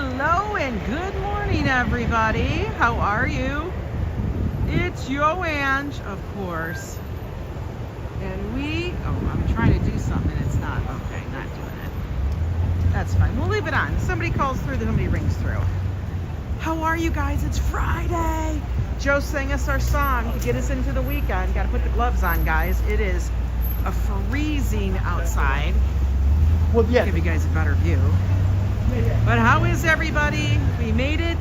Hello and good morning, everybody. How are you? It's Yo Ang, of course. And I'm trying to do something. It's not, okay, not doing it. That's fine. We'll leave it on. Somebody calls through, somebody rings through. How are you guys? It's Friday. Joe sang us our song to get us into the weekend. Got to put the gloves on, guys. It is a freezing outside. Well, yeah. Give you guys a better view. But how is everybody? We made it.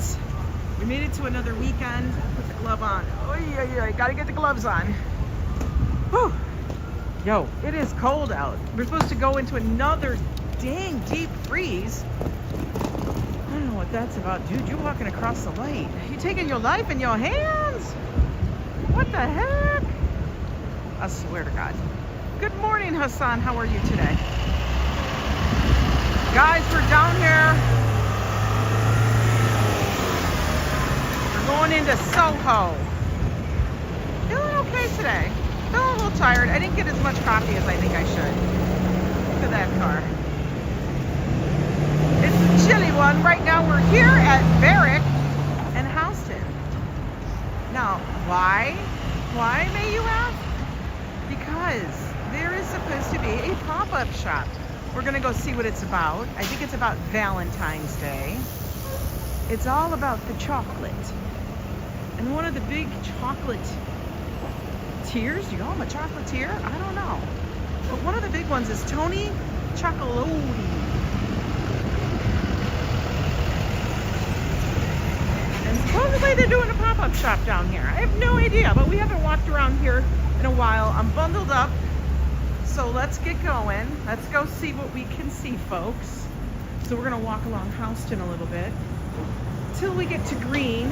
We made it to another weekend. Put the glove on. Oh yeah, gotta get the gloves on. Whew. Yo, it is cold out. We're supposed to go into another dang deep freeze. I don't know what that's about, dude. You're walking across the light. You taking your life in your hands? What the heck? I swear to God. Good morning, Hassan. How are you today? Guys, we're down here. We're going into Soho. Feeling okay today. Feeling a little tired. I didn't get as much coffee as I think I should. Look at that car. It's a chilly one. Right now we're here at Barrick and Houston. Now, why? Why, may you ask? Because there is supposed to be a pop-up shop. We're gonna go see what it's about. I think it's about Valentine's Day. It's all about the chocolate. And one of the big chocolate tiers, do you call him a chocolatier? I don't know. But one of the big ones is Tony Chocolotey. And supposedly they're doing a pop-up shop down here. I have no idea, but we haven't walked around here in a while. I'm bundled up. So let's get going. Let's go see what we can see, folks. So we're gonna walk along Houston a little bit till we get to Green.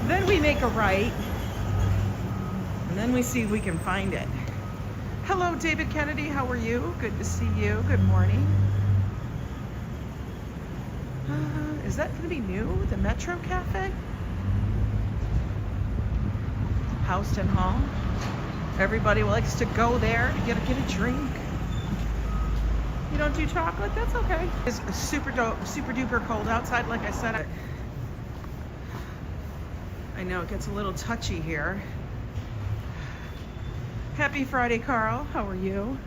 Then we make a right. And then we see if we can find it. Hello, David Kennedy. How are you? Good to see you. Good morning. Is that gonna be new? The Metro Cafe? Houston Hall. Everybody likes to go there to get a drink. You don't do chocolate? That's okay. It's super duper cold outside, like I said. I know it gets a little touchy here. Happy Friday, Carl. How are you?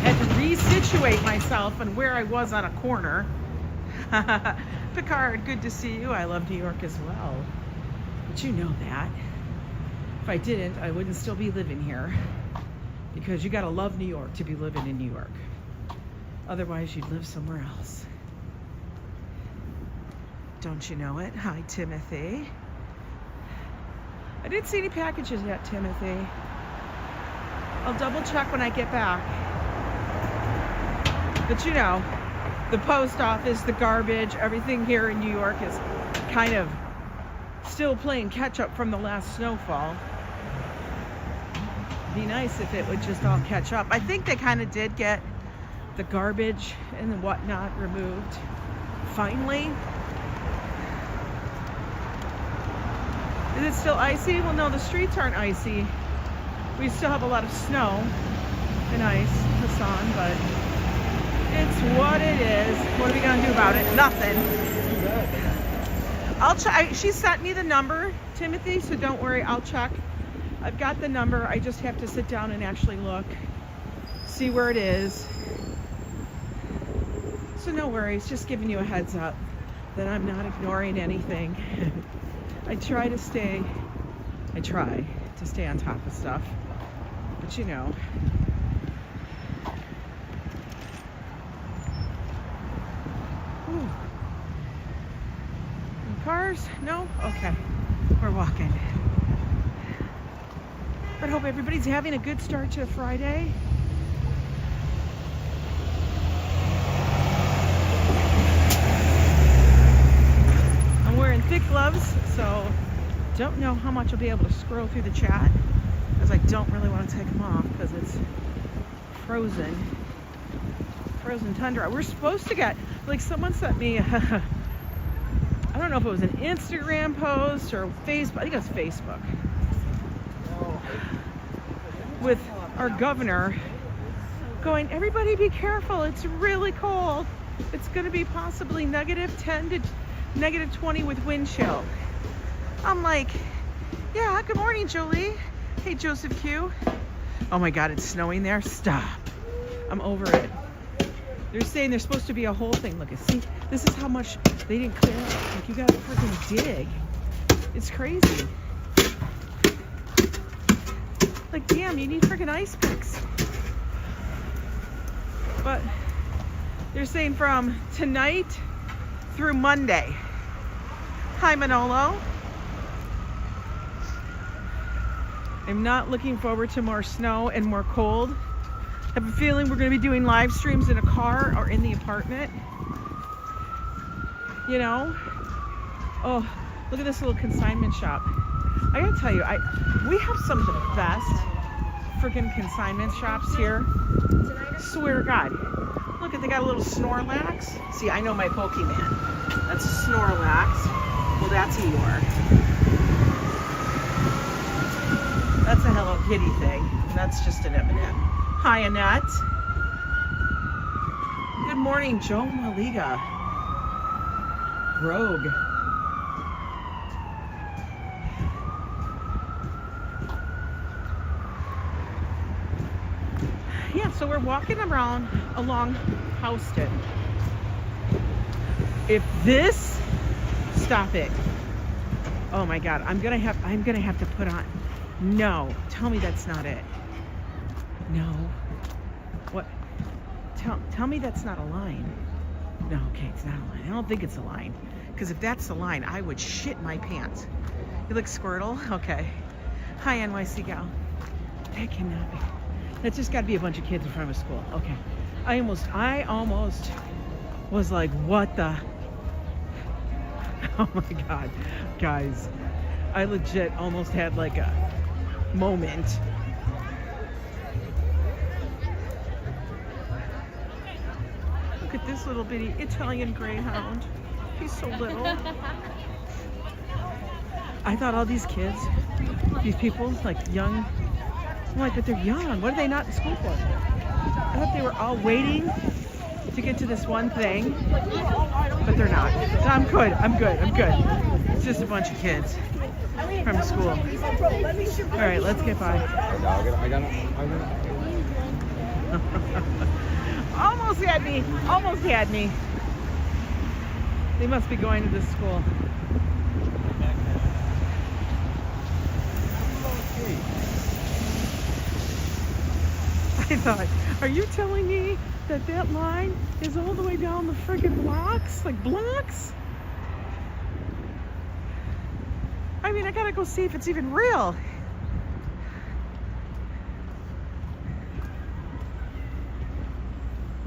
Had to resituate myself and where I was on a corner. Picard, good to see you. I love New York as well. But you know that. If I didn't, I wouldn't still be living here. Because you gotta love New York to be living in New York. Otherwise, you'd live somewhere else. Don't you know it? Hi, Timothy. I didn't see any packages yet, Timothy. I'll double check when I get back. But you know, the post office, the garbage, everything here in New York is kind of still playing catch up from the last snowfall. Be nice if it would just all catch up. I think they kind of did get the garbage and the whatnot removed finally. Is it still icy? Well, no, the streets aren't icy. We still have a lot of snow and ice, Hassan, but it's what it is. What are we gonna do about it? Nothing. I'll check. She sent me the number, Timothy, so don't worry, I'll check. I've got the number. I just have to sit down and actually look, see where it is. So no worries, just giving you a heads up that I'm not ignoring anything. I try to stay on top of stuff, but you know. Cars? No? Okay. We're walking. But I hope everybody's having a good start to Friday. I'm wearing thick gloves, so don't know how much I'll be able to scroll through the chat, because I don't really want to take them off because it's frozen tundra. We're supposed to get, like, someone sent me I don't know if it was an Instagram post or Facebook. I think it was Facebook. With our governor going, everybody be careful, it's really cold. It's going to be possibly -10 to -20 with wind chill. I'm like, yeah, good morning, Jolie. Hey, Joseph Q. Oh my God, it's snowing there. Stop. I'm over it. They're saying there's supposed to be a whole thing. Look, see, this is how much they didn't clear up. Like, you gotta freaking dig. It's crazy. Like, damn, you need freaking ice picks. But they're saying from tonight through Monday. Hi, Manolo. I'm not looking forward to more snow and more cold. I have a feeling we're going to be doing live streams in a car or in the apartment. You know? Oh, look at this little consignment shop. I gotta tell you, we have some of the best freaking consignment shops here. Swear to God. Look, they got a little Snorlax. See, I know my Pokemon. That's Snorlax. Well, that's Eeyore. That's a Hello Kitty thing. That's just an M&M. Hi, Annette. Good morning, Joe Maliga. Rogue. Yeah, so we're walking around along Houston. If this, stop it. Oh my God, I'm gonna have to put on. No, tell me that's not it. No. What? Tell me that's not a line. No, okay, it's not a line. I don't think it's a line. Because if that's the line, I would shit my pants. You look Squirtle? Okay. Hi, NYC gal. That cannot be. That's just got to be a bunch of kids in front of a school. Okay. I almost was like, what the? Oh my God. Guys, I legit almost had like a moment. Look at this little bitty Italian greyhound. He's so little. I thought all these kids, these people, like young, I'm like, but they're young. What are they not in school for? I thought they were all waiting to get to this one thing, but they're not. So I'm good. It's just a bunch of kids from school. All right, let's get by. Almost had me. They must be going to this school. I thought, are you telling me that line is all the way down the friggin' blocks? Like blocks? I mean, I gotta go see if it's even real.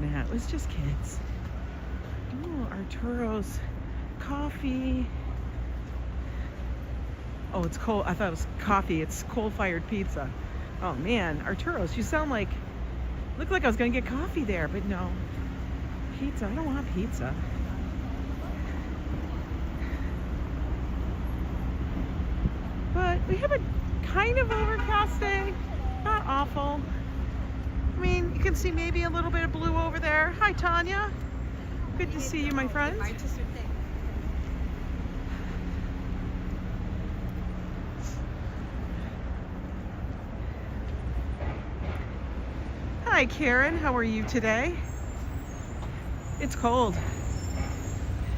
Nah, it was just kids. Oh, Arturo's coffee. Oh, it's cold. I thought it was coffee. It's coal-fired pizza. Oh man, Arturo's, you sound like, looked like I was gonna get coffee there, but no. Pizza, I don't want pizza. But we have a kind of overcast day, not awful. I mean, you can see maybe a little bit of blue over there. Hi, Tanya. Good to see you, my friend. Hi, Karen. How are you today? It's cold.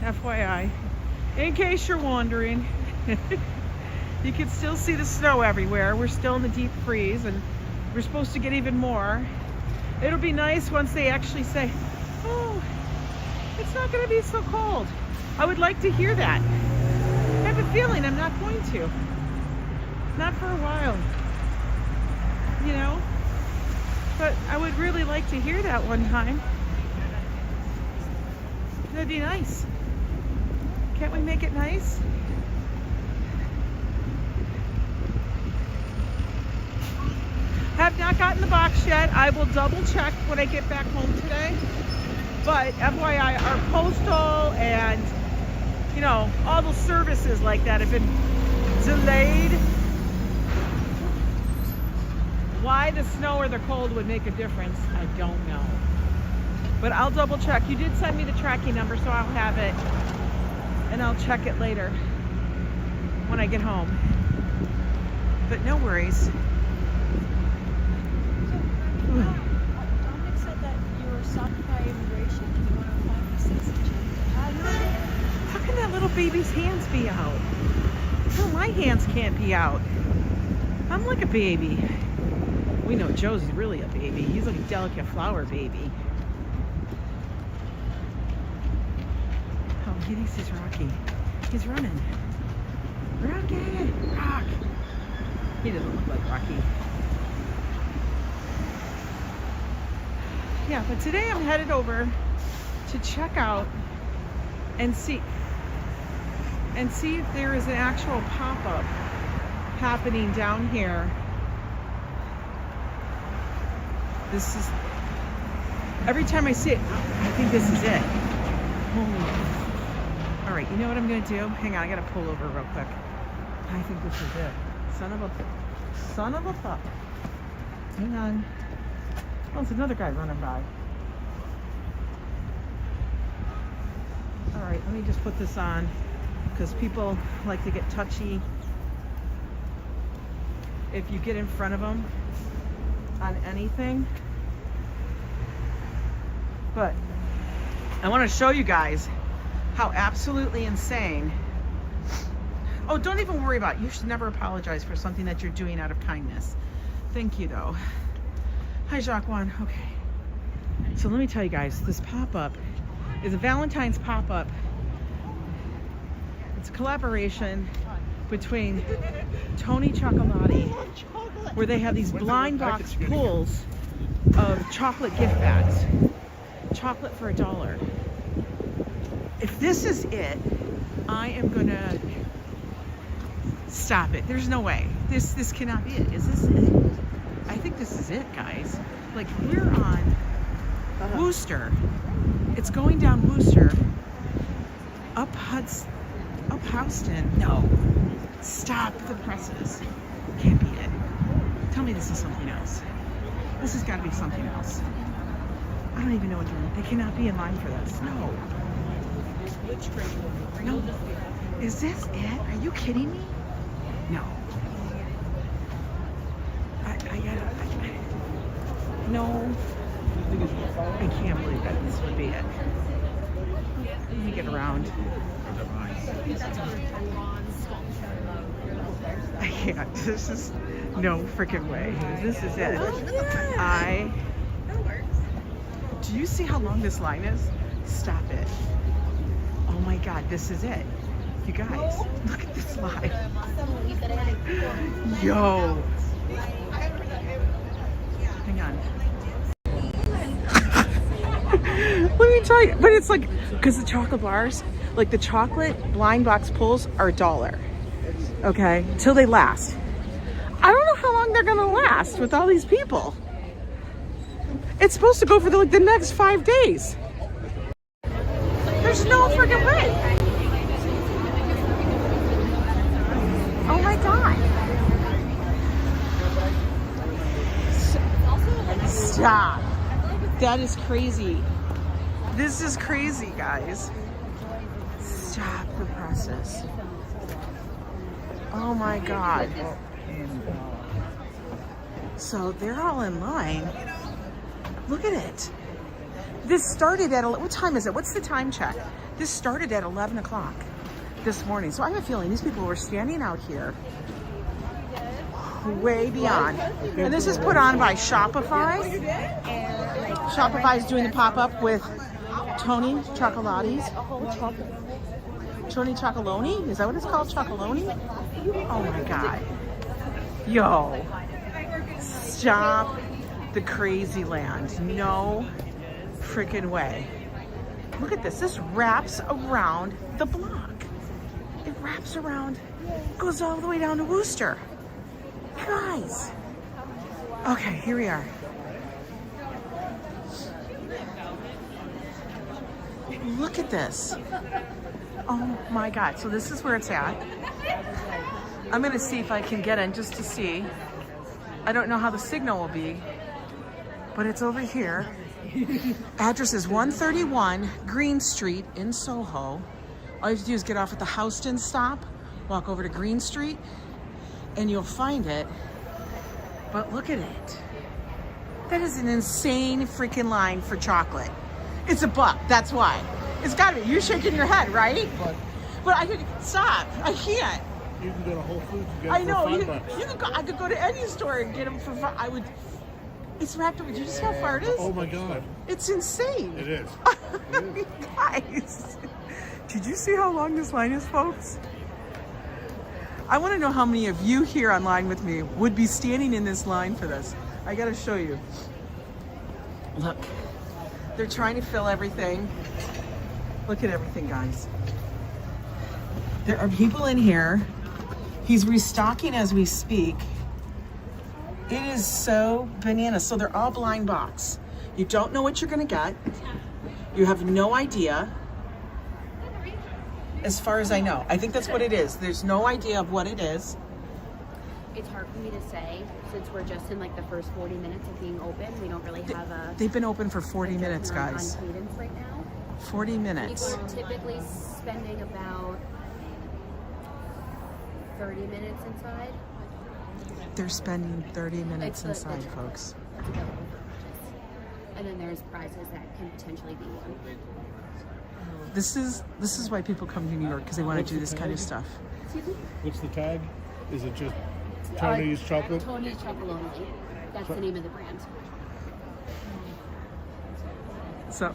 FYI. In case you're wondering. You can still see the snow everywhere. We're still in the deep freeze, and we're supposed to get even more. It'll be nice once they actually say, oh, it's not going to be so cold. I would like to hear that. I have a feeling I'm not going to. Not for a while. You know? But I would really like to hear that one time. That'd be nice. Can't we make it nice? Have not gotten the box yet. I will double check when I get back home today. But FYI, our postal and, you know, all the services like that have been delayed. Why the snow or the cold would make a difference, I don't know. But I'll double check. You did send me the tracking number, so I'll have it. And I'll check it later when I get home. But no worries. Dominic said that you were stopped by immigration and you want to apply for citizenship. How can that little baby's hands be out? No, my hands can't be out. I'm like a baby. We know Joe's really a baby. He's like a delicate flower baby. Oh, he thinks he's Rocky. He's running. Rocky! Rock! He doesn't look like Rocky. Yeah, but today I'm headed over to check out and see if there is an actual pop-up happening down here. This is, every time I see it, I think this is it. All right, you know what I'm gonna do? Hang on, I gotta pull over real quick. I think this is it. Son of a pup. Hang on. Oh, it's another guy running by. All right, let me just put this on because people like to get touchy if you get in front of them on anything. But I want to show you guys how absolutely insane. Oh, don't even worry about it. You should never apologize for something that you're doing out of kindness. Thank you, though. Hi, Jacques Juan. Okay. So let me tell you guys, this pop-up is a Valentine's pop-up. It's a collaboration between Tony Chocolotey, where they have these blind box pulls of chocolate gift bags. Chocolate for $1. If this is it, I am gonna stop it. There's no way. This cannot be it. Is this it? I think this is it, guys. Like, we're on Wooster. It's going down Wooster, up Houston. No. Stop the presses. Can't be it. Tell me this is something else. This has got to be something else. I don't even know what they're doing. They cannot be in line for this. No. No. Is this it? Are you kidding me? No. No. I can't believe that this would be it. Let me get around. I can't. This is no freaking way. This is it. Do you see how long this line is? Stop it. Oh my God, this is it. You guys, look at this line. Yo. Hang on. Let me tell you, but it's like, because the chocolate bars, like the chocolate blind box pulls are $1. Okay, till they last. I don't know how long they're gonna last with all these people. It's supposed to go for the next 5 days. There's no freaking way. Oh my God. Stop. That is crazy. This is crazy, guys. Stop the presses. Oh my God. So they're all in line. Look at it. This started at, what time is it? What's the time check? This started at 11 o'clock this morning. So I have a feeling these people were standing out here way beyond. And this is put on by Shopify. Shopify is doing the pop-up with Tony Chocolotey's. Tony Chocolonely? Is that what it's called? Chocolonely? Oh my God. Yo. Stop the crazy land. No freaking way. Look at this. This wraps around the block. It wraps around, goes all the way down to Wooster. Guys. Okay, here we are. Look at this. Oh my God. So this is where it's at. I'm gonna see if I can get in just to see. I don't know how the signal will be, but it's over here. Address is 131 Green Street in Soho. All you have to do is get off at the Houston stop, walk over to Green Street, and you'll find it. But look at it. That is an insane freaking line for chocolate. It's $1, that's why. It's gotta be. You're shaking your head, right? But I could stop. I can't. You can go to Whole Foods and get I it know. for $5. You could go, I could go to any store and get them for $5. I would. It's wrapped up. Did you see how far it is? Oh my God. It's insane. It is. It is. Guys, did you see how long this line is, folks? I want to know how many of you here online with me would be standing in this line for this. I got to show you. Look, they're trying to fill everything. Look at everything, guys. There are people in here. He's restocking as we speak. It is so bananas. So they're all blind box. You don't know what you're gonna get. You have no idea. As far as I know. I think that's what it is. There's no idea of what it is. It's hard for me to say since we're just in like the first 40 minutes of being open. We don't really have a... They've been open for 40 minutes, guys. On cadence right now. 40 minutes. People are typically spending about 30 minutes inside. They're spending 30 minutes It's inside, folks. That's available for purchase. And then there's prizes that can potentially be won. This is why people come to New York, because they want to do this kind of stuff. Excuse me? What's the tag? Is it just Tony's chocolate? Tony's Chocolotey. That's the name of the brand. So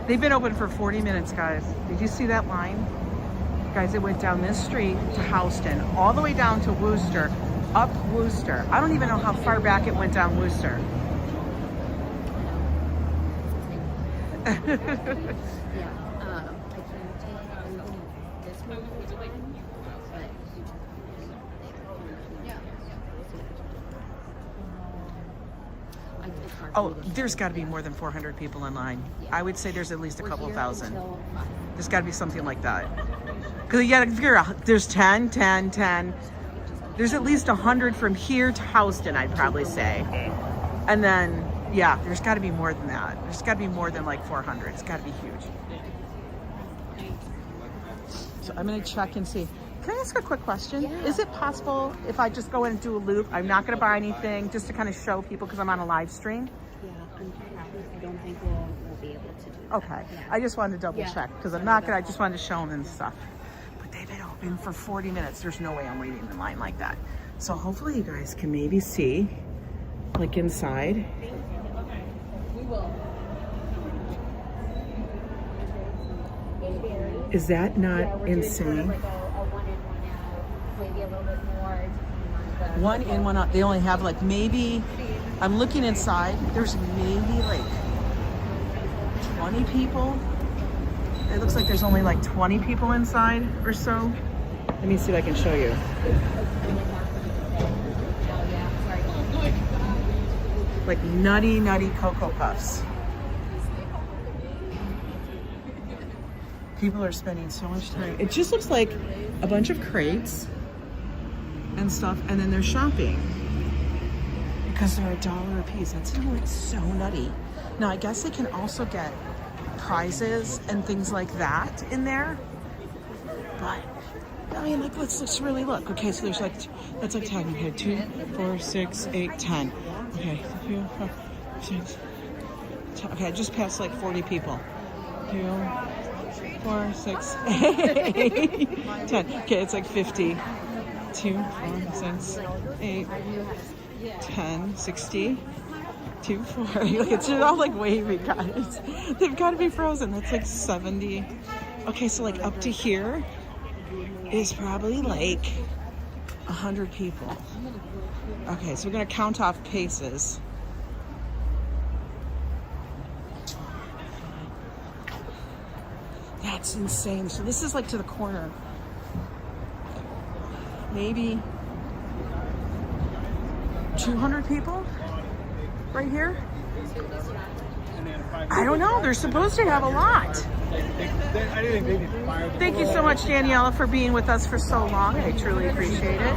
they've been open for 40 minutes, guys. Did you see that line? Guys, it went down this street to Houston, all the way down to Worcester, up Worcester. I don't even know how far back it went down Worcester. Yeah, I can't take this one at a time, but it's hard for Oh, me to there's got to be more than 400 people in line. I would say there's at least a We're couple here thousand. until 5. There's got to be something like that. Because you got to figure out, there's 10, 10, 10. There's at least 100 from here to Houston, I'd probably say. And then, yeah, there's got to be more than that. There's got to be more than like 400. It's got to be huge. So I'm going to check and see. Can I ask a quick question? Yeah. Is it possible if I just go in and do a loop, I'm not going to buy anything, just to kind of show people because I'm on a live stream? Yeah, I don't think we'll be able to do that. Okay. Yeah. I just wanted to double Yeah. check because I'm not going to, I just wanted to show them and stuff. But they've been open for 40 minutes. There's no way I'm waiting in line like that. So hopefully you guys can maybe see like inside. We will. Is that not Yeah, we're doing sort of insane? like a one in, one out, maybe a little bit more depending on the... One in, one out. They only have like maybe, I'm looking inside, there's maybe like 20 people. It looks like there's only like 20 people inside or so. Let me see if I can show you. Like nutty, nutty Cocoa Puffs. People are spending so much time. It just looks like a bunch of crates and stuff, and then they're shopping because they're $1 a piece. That's so nutty. Now, I guess they can also get prizes and things like that in there, but I mean, like, let's really look. Okay, so there's like, that's like 10. Okay, 2, 4, 6, 8, 10. Okay, 2, 4, 6, 10. Okay, I just passed like 40 people. 2, 4, 6, 8, 10. Okay, it's like 50. 2, 4, 6, 8, 10, 60. 2, 4. Look, it's all like wavy, guys. They've got to be frozen. That's like 70. Okay, so like up to here is probably like 100 people. Okay, so we're gonna count off paces. That's insane. So this is like to the corner. Maybe 200 people right here. I don't know. They're supposed to have a lot. Thank you so much, Daniela, for being with us for so long. I truly appreciate it.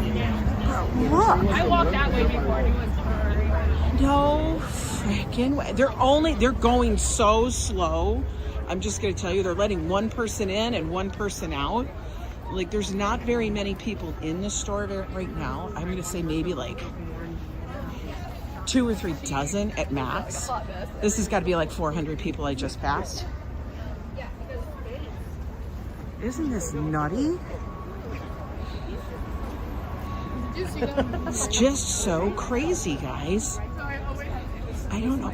Look. I walked that way before. It was hard. No freaking way. They're going so slow. I'm just going to tell you, they're letting one person in and one person out. Like, there's not very many people in the store right now. I'm going to say maybe like 2 or 3 dozen at max. This has got to be like 400 people I just passed. Isn't this nutty? It's just so crazy, guys. I don't know.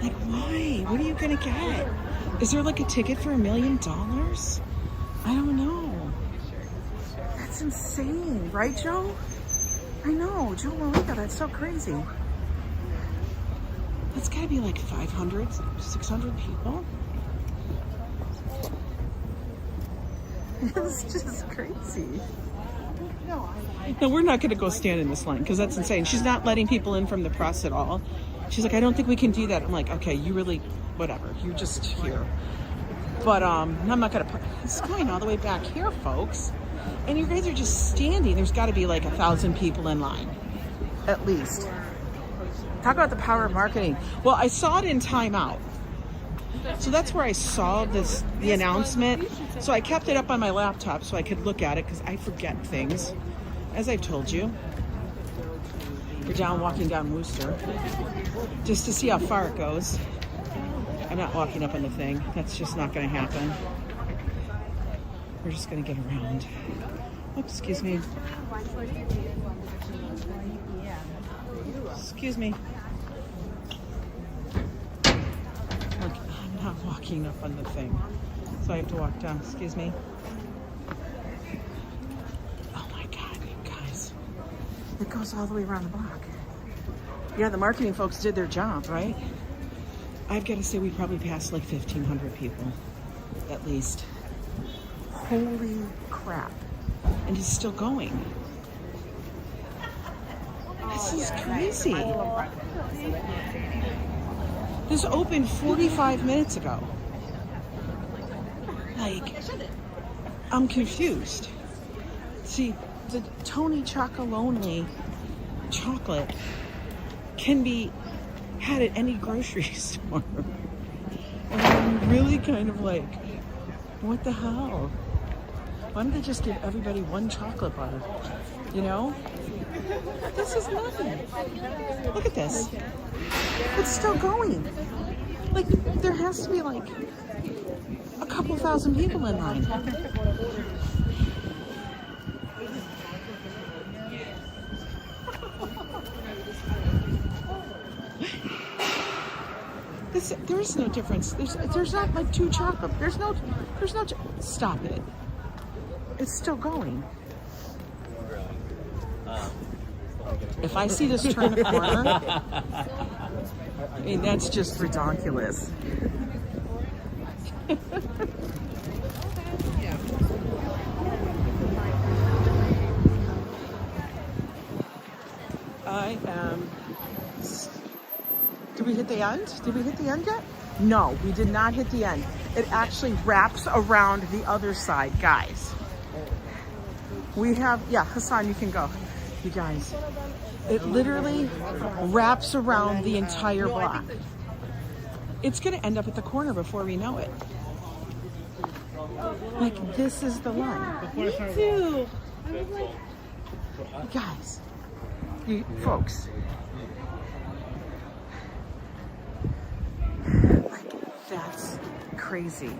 Like, why? What are you going to get? Is there like a ticket for $1 million? I don't know. That's insane, right, Joe? I know, Joe Malika, that's so crazy. It's gotta be like 500, 600 people. It's just crazy. No, we're not gonna go stand in this line because that's insane. She's not letting people in from the press at all. She's like, I don't think we can do that. I'm like, okay, you really, whatever. You're just here. But I'm not gonna put, it's going all the way back here, folks. And you guys are just standing. There's gotta be like 1,000 people in line, at least. Talk about the power of marketing. Well, I saw it in Time Out. So that's where I saw the announcement. So I kept it up on my laptop so I could look at it because I forget things, as I've told you. We're walking down Wooster just to see how far it goes. I'm not walking up on the thing. That's just not going to happen. We're just going to get around. Oops, excuse me. Excuse me. Look, I'm not walking up on the thing, so I have to walk down. Excuse me. Oh my God, you guys. It goes all the way around the block. Yeah, the marketing folks did their job, right? I've got to say we probably passed like 1,500 people, at least. Holy crap. And it's still going. This is crazy. This opened 45 minutes ago. Like, I'm confused. See, the Tony Chocolonely chocolate can be had at any grocery store. And I'm really kind of like, what the hell? Why don't they just give everybody one chocolate bar? You know? This is nothing. Look at this. It's still going. Like, there has to be like a couple thousand people in line. There is no difference. There's not like 2 chocolate. There's no. Stop it. It's still going. If I see this turn a corner, I mean, that's just ridiculous. I am... Did we hit the end? Did we hit the end yet? No, we did not hit the end. It actually wraps around the other side, guys. We have, yeah, Hassan, you can go. You guys, it literally wraps around the entire block. It's going to end up at the corner before we know it. Like, this is the line. Me too. Guys, you folks. Like, that's crazy.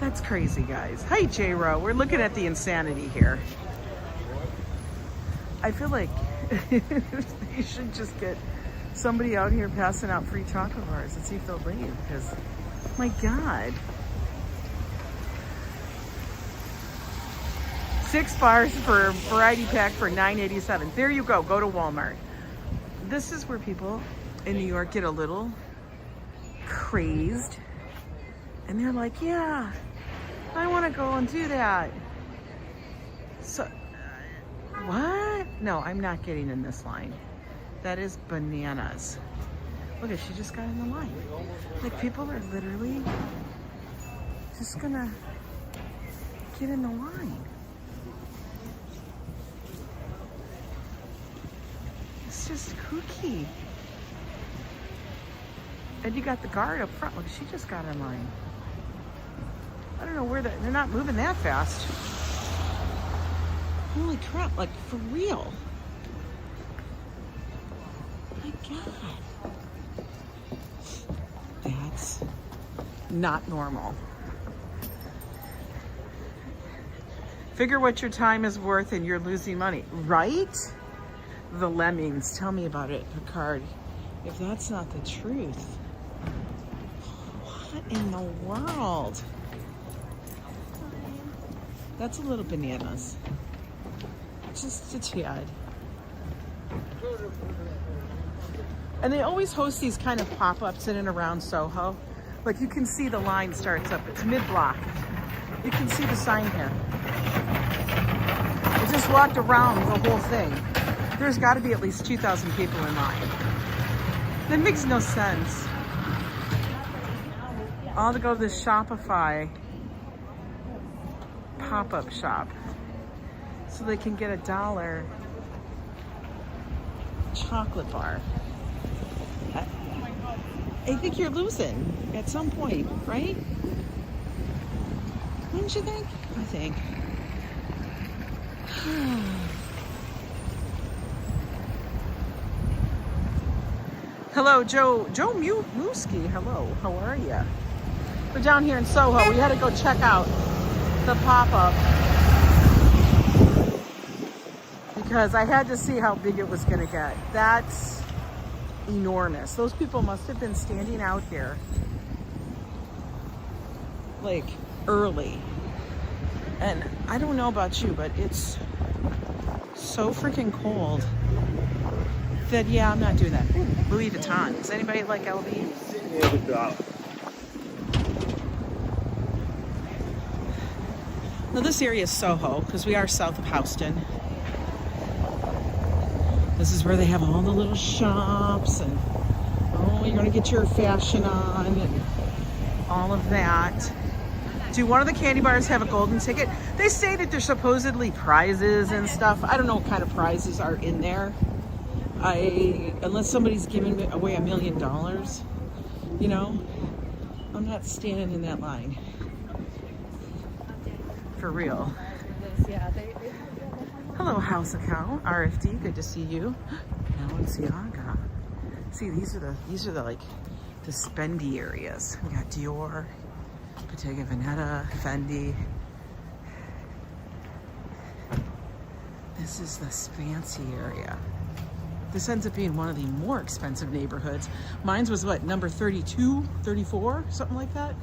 That's crazy, guys. Hi, J-Ro. We're looking at the insanity here. I feel like you should just get somebody out here passing out free chocolate bars and see if they'll leave, because, my God. 6 bars for variety pack for $9.87. There you go. Go to Walmart. This is where people in New York get a little crazed. And they're like, yeah, I want to go and do that. So, what? No, I'm not getting in this line. That is bananas. Look at, she just got in the line. Like, people are literally just gonna get in the line. It's just kooky. And you got the guard up front. Look, she just got in line. I don't know where they're not moving that fast. Holy crap, like for real. My God. That's not normal. Figure what your time is worth and you're losing money, right? The lemmings, tell me about it, Picard. If that's not the truth, what in the world? That's a little bananas. Just a tad. And they always host these kind of pop-ups in and around Soho. Like, you can see the line starts up. It's mid-block. You can see the sign here. I just walked around the whole thing. There's got to be at least 2,000 people in line. That makes no sense. All to go to this Shopify pop-up shop so they can get $1 chocolate bar. I think you're losing at some point, right? Wouldn't you think? I think. Hello, Joe Mooski. Hello, how are you? We're down here in Soho. We had to go check out the pop-up because I had to see how big it was going to get. That's enormous. Those people must have been standing out here like early. And I don't know about you, but it's so freaking cold that, yeah, I'm not doing that. Ooh, Louis Vuitton. Does anybody like LV? Now this area is Soho because we are south of Houston. This is where they have all the little shops and, oh, you're gonna get your fashion on and all of that. Do one of the candy bars have a golden ticket? They say that there's supposedly prizes and stuff. I don't know what kind of prizes are in there. Unless somebody's giving away $1 million, you know, I'm not standing in that line. For real. Hello, House of Cow, RFD, good to see you. Balenciaga. See, these are the like the spendy areas. We got Dior, Bottega Veneta, Fendi. This is the fancy area. This ends up being one of the more expensive neighborhoods. Mine's was what, number 32, 34, something like that?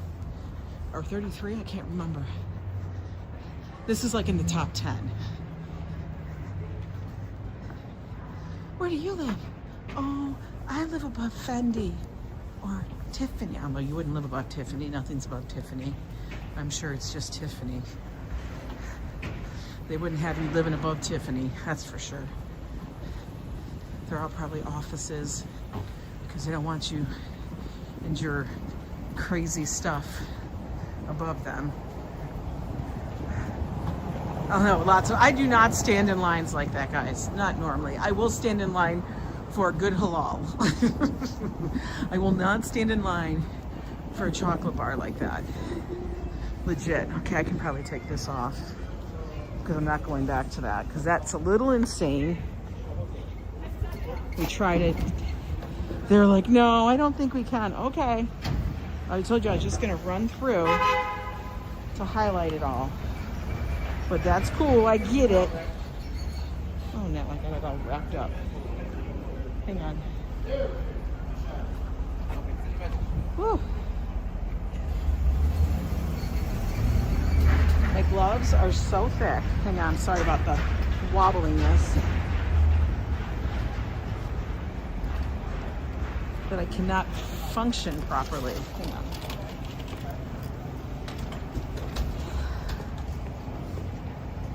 Or 33, I can't remember. This is like in the top 10. Where do you live? Oh, I live above Fendi or Tiffany. Although you wouldn't live above Tiffany. Nothing's above Tiffany. I'm sure it's just Tiffany. They wouldn't have you living above Tiffany, that's for sure. They're all probably offices because they don't want you and your crazy stuff above them. Oh no, I do not stand in lines like that, guys. Not normally. I will stand in line for a good halal. I will not stand in line for a chocolate bar like that. Legit. Okay, I can probably take this off because I'm not going back to that because that's a little insane. We tried it. They're like, no, I don't think we can. Okay. I told you I was just going to run through to highlight it all. But that's cool. I get it. Oh, no, I got it all wrapped up. Hang on. Whew. My gloves are so thick. Hang on. Sorry about the wobbliness. That I cannot function properly. Hang on.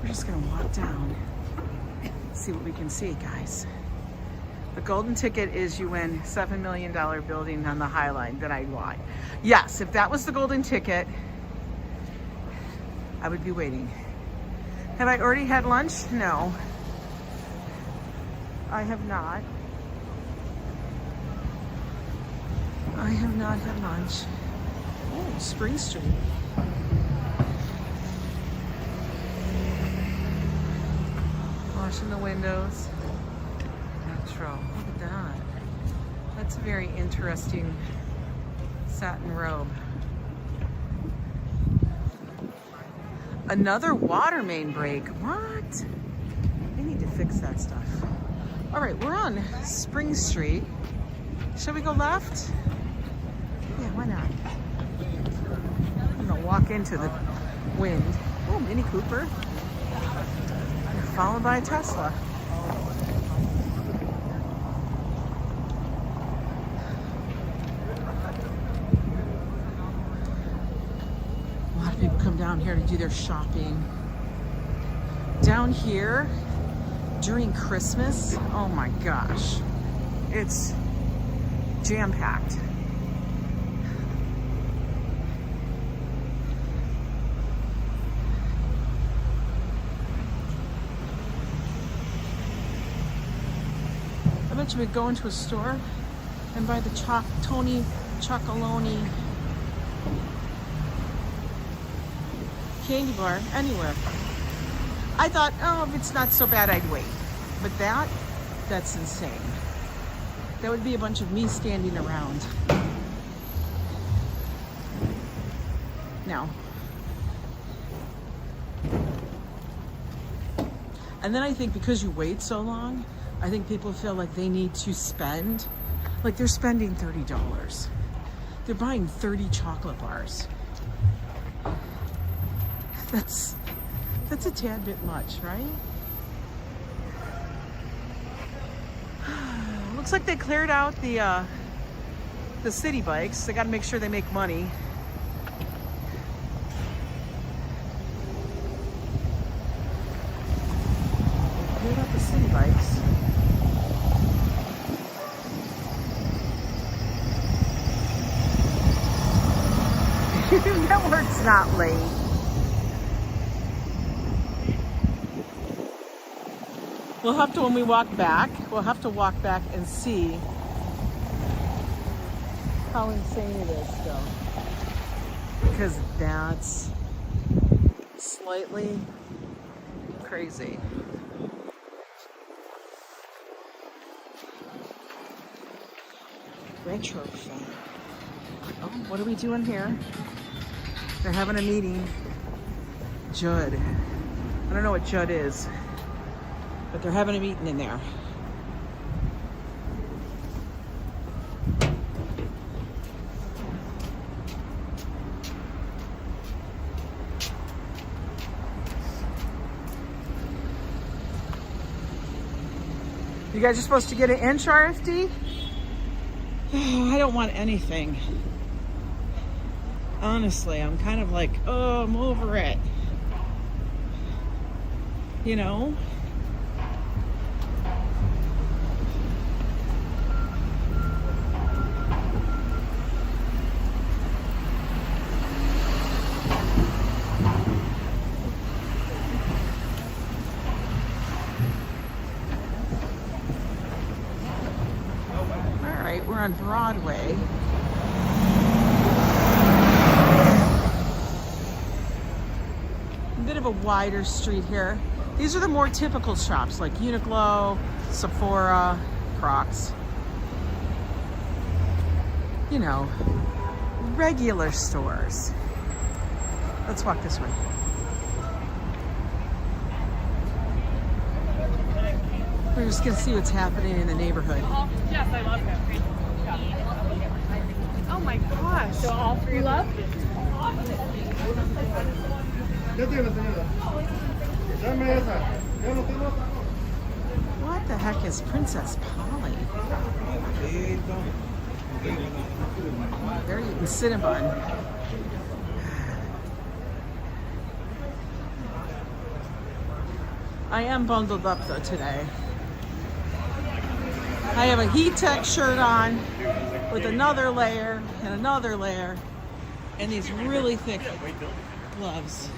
We're just gonna walk down, see what we can see, guys. The golden ticket is you win $7 million building on the High Line that I'd want. Yes, if that was the golden ticket, I would be waiting. Have I already had lunch? No. I have not. I have not had lunch. Oh, Spring Street. Washing the windows. Metro. Look at that. That's a very interesting satin robe. Another water main break. What? They need to fix that stuff. All right, we're on Spring Street. Shall we go left? Yeah, why not? I'm gonna walk into the wind. Oh, Mini Cooper. Followed by a Tesla. A lot of people come down here to do their shopping. Down here, during Christmas, oh my gosh, it's jam-packed. I bet you would go into a store and buy the Chocolotey candy bar anywhere. I thought, oh, if it's not so bad, I'd wait. But that's insane. That would be a bunch of me standing around. No. And then I think because you wait so long, I think people feel like they need to spend, like they're spending $30. They're buying 30 chocolate bars. That's a tad bit much, right? Looks like they cleared out the city bikes. They got to make sure they make money. Cleared out the city bikes. Network's not late. We'll have to, when we walk back, we'll have to walk back and see how insane it is still. Because that's slightly crazy. Retro fan. Oh, what are we doing here? They're having a meeting. Judd. I don't know what Judd is, but they're having a meeting in there. You guys are supposed to get an inch RFD? Oh, I don't want anything. Honestly, I'm kind of like, oh, I'm over it. You know? All right, we're on Broadway. Bit of a wider street here. These are the more typical shops like Uniqlo, Sephora, Crocs. You know, regular stores. Let's walk this way. We're just gonna see what's happening in the neighborhood. Yes, I love him. Oh my gosh. So all three love? What the heck is Princess Polly? They're eating Cinnabon. I am bundled up though today. I have a heat tech shirt on with another layer and another layer and these really thick gloves.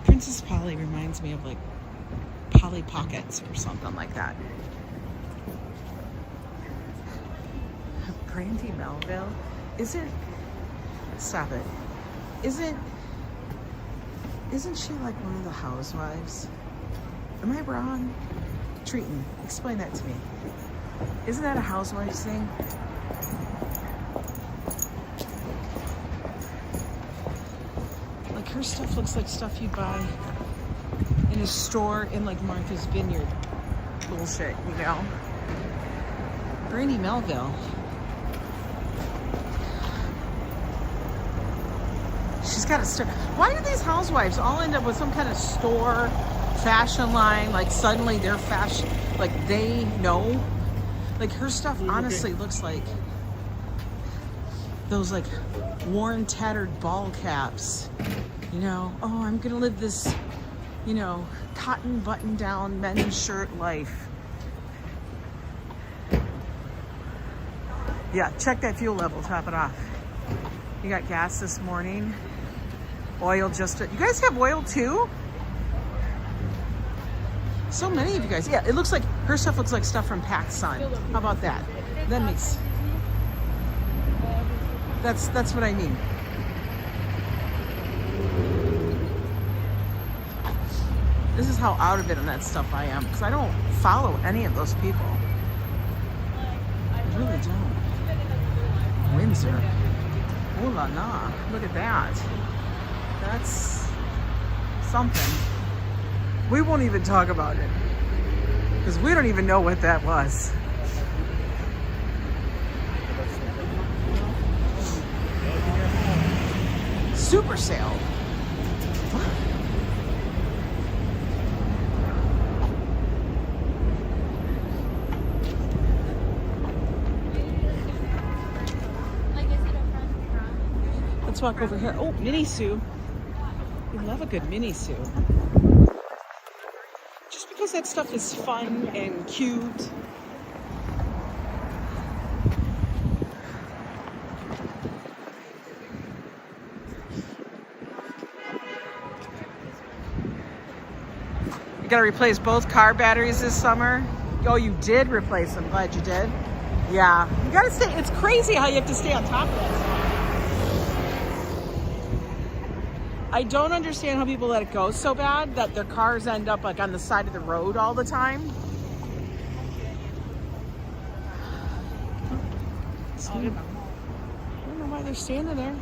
Princess Polly reminds me of like Polly Pockets or something like that. Brandy Melville isn't, stop it, isn't she like one of the housewives? Am I wrong? Treaton, explain that to me. Isn't that a housewives thing? Like her stuff looks like stuff you'd buy in a store in like Martha's Vineyard bullshit, you know? Brandy Melville. She's got a store. Why do these housewives all end up with some kind of store, fashion line? Like suddenly they're fashion, like they know. Like her stuff honestly looks like those like worn, tattered ball caps. You know, oh, I'm gonna live this, you know, cotton button-down men's shirt life. Yeah, check that fuel level, top it off. You got gas this morning. Oil just, you guys have oil too? So many of you guys. Yeah, it looks like, her stuff looks like stuff from PacSun. How about that? That makes, that's what I mean. This is how out of it on that stuff I am, because I don't follow any of those people. I really don't. Windsor. Oh la la, look at that. That's something. We won't even talk about it because we don't even know what that was. Super sale. What? Let's walk over here. Oh, mini Sue. We love a good mini Sue. Just because that stuff is fun and cute. You gotta replace both car batteries this summer. Oh, you did replace them. Glad you did. Yeah, you gotta stay. It's crazy how you have to stay on top of that stuff. I don't understand how people let it go so bad that their cars end up like on the side of the road all the time. So, I don't know why they're standing there.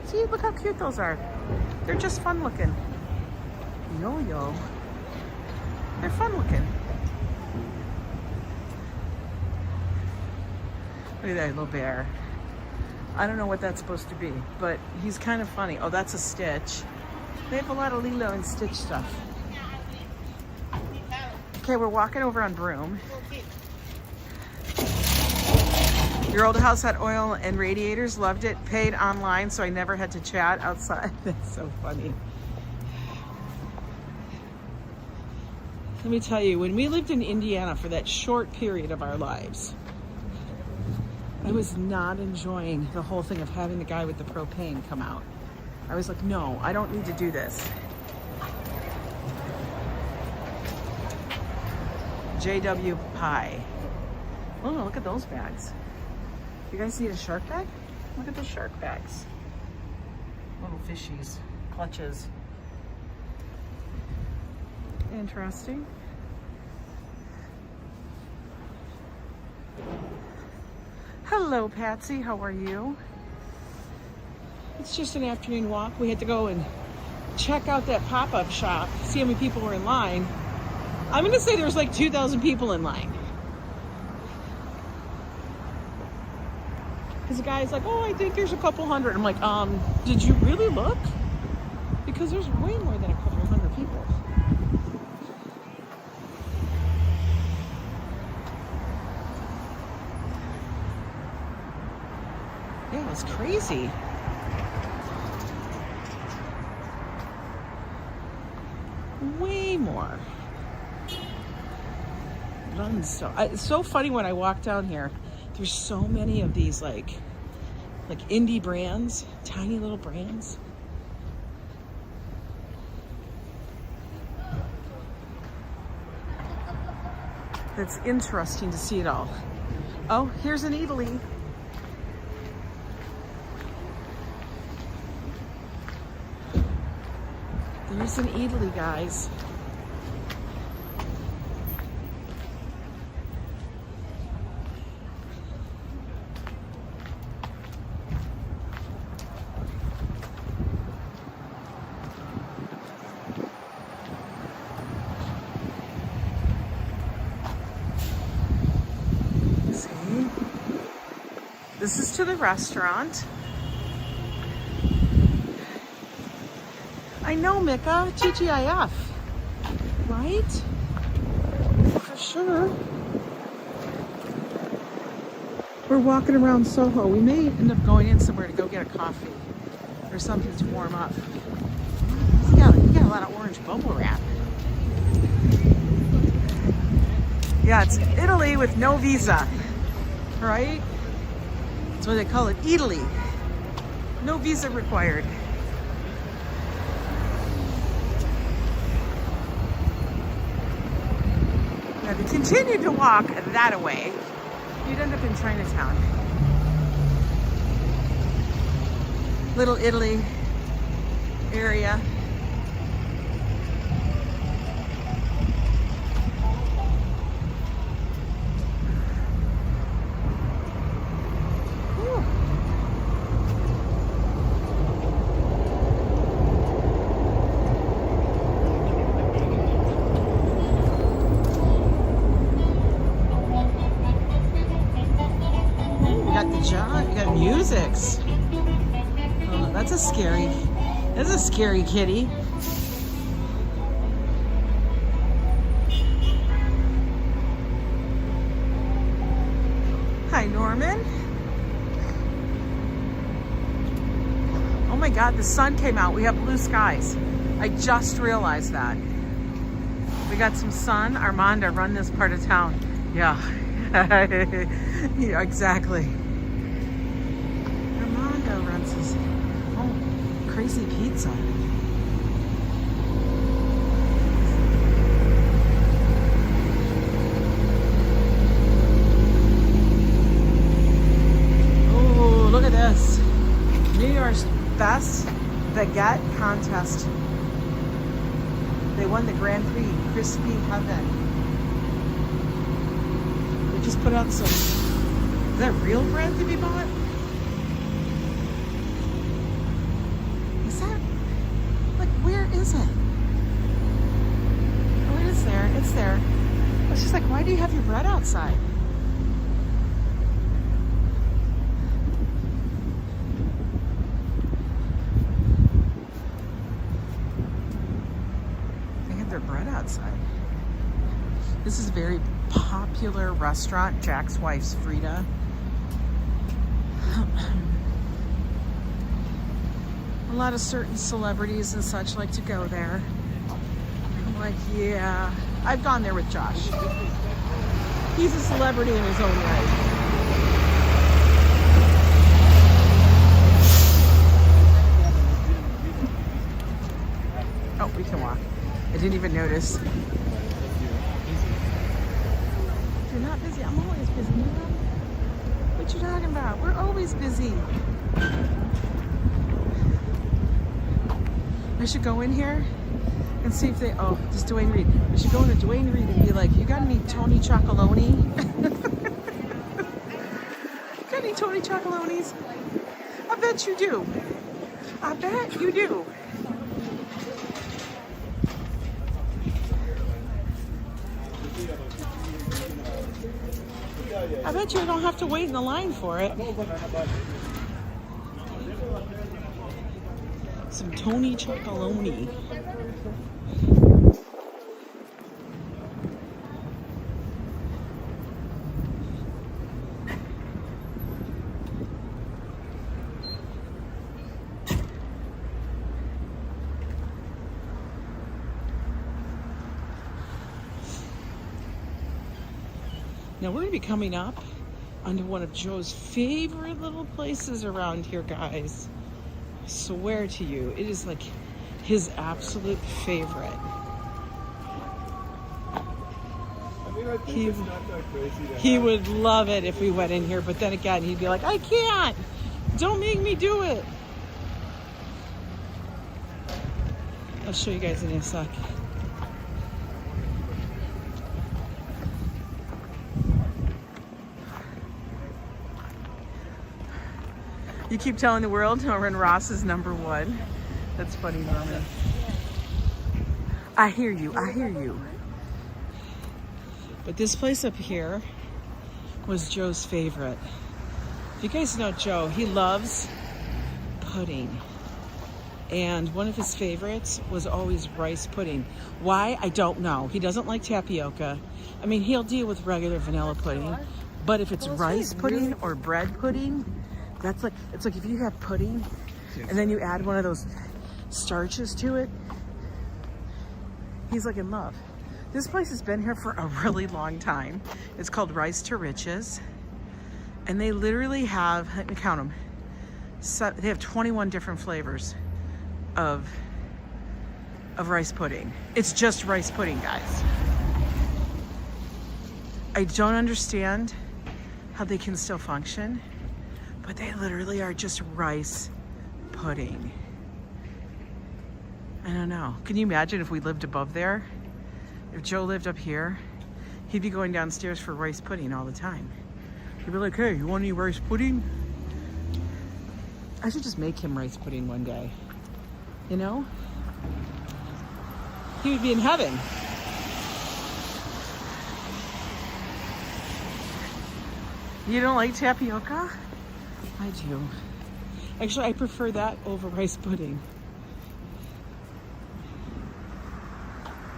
See, look how cute those are. They're just fun looking. Yo-yo. They're fun looking. Look at that little bear. I don't know what that's supposed to be, but he's kind of funny. Oh, that's a Stitch. They have a lot of Lilo and Stitch stuff. Okay, we're walking over on Broome. Your old house had oil and radiators. Loved it. Paid online, so I never had to chat outside. That's so funny. Let me tell you, when we lived in Indiana for that short period of our lives, I was not enjoying the whole thing of having the guy with the propane come out. I was like, no, I don't need to do this. JW Pie. Oh, look at those bags. You guys need a shark bag? Look at the shark bags. Little fishies, clutches. Interesting. Hello, Patsy. How are you? It's just an afternoon walk. We had to go and check out that pop-up shop, see how many people were in line. I'm going to say there was like 2,000 people in line. Because the guy's like, oh, I think there's a couple hundred. I'm like, did you really look? Because there's way more than a couple hundred people. Yeah, it's crazy. Way more. fun stuff. It's so funny when I walk down here. There's so many of these like indie brands, tiny little brands. It's interesting to see it all. Oh, here's an Italy. There's an Italy, guys. This is to the restaurant. I know, Micka, TGIF, right? For sure. We're walking around Soho. We may end up going in somewhere to go get a coffee or something to warm up. We got a lot of orange bubble wrap. Yeah, it's Italy with no visa, right? That's what they call it, Italy. No visa required. Now, if you continued to walk that away, you'd end up in Chinatown. Little Italy area. Musics. Oh, that's a scary kitty. Hi, Norman. Oh my God, the sun came out. We have blue skies. I just realized that. We got some sun. Armando run this part of town. Yeah. Yeah, exactly. Runs his crazy pizza. Oh, look at this. New York's best baguette contest. They won the Grand Prix, Crispy Heaven. They just put out some, is that real bread to be bought? Where is it? Oh, it is there. It's there. It's just like, why do you have your bread outside? They have their bread outside. This is a very popular restaurant. Jack's wife's Frida. A lot of certain celebrities and such like to go there. I'm like, yeah. I've gone there with Josh. He's a celebrity in his own right. Oh, we can walk. I didn't even notice. You're not busy. I'm always busy. What you talking about? We're always busy. I should go in here and see if they, oh, this is Dwayne Reed. I should go into Dwayne Reed and be like, you got any Tony Chocolotey? Got any Tony Chocolotes? I bet you do. I bet you do. I bet you don't have to wait in the line for it. Some Tony Chocolonely. Now we're gonna be coming up onto one of Joe's favorite little places around here, guys. I swear to you, it is like his absolute favorite. I mean, I think it's not that crazy to He have. would love it if we went in here, but then again, he'd be like, I can't. Don't make me do it. I'll show you guys in a sec. You keep telling the world Norman Ross is #1. That's funny, Norman. I hear you. I hear you. But this place up here was Joe's favorite. If you guys know Joe, he loves pudding. And one of his favorites was always rice pudding. Why? I don't know. He doesn't like tapioca. I mean, he'll deal with regular vanilla pudding. But if it's rice pudding or bread pudding, that's like, it's like if you have pudding and then you add one of those starches to it, he's like in love. This place has been here for a really long time. It's called Rice to Riches. And they literally have, let me count them. So they have 21 different flavors of rice pudding. It's just rice pudding, guys. I don't understand how they can still function, but they literally are just rice pudding. I don't know. Can you imagine if we lived above there? If Joe lived up here, he'd be going downstairs for rice pudding all the time. He'd be like, hey, you want any rice pudding? I should just make him rice pudding one day. You know? He would be in heaven. You don't like tapioca? I do. Actually, I prefer that over rice pudding.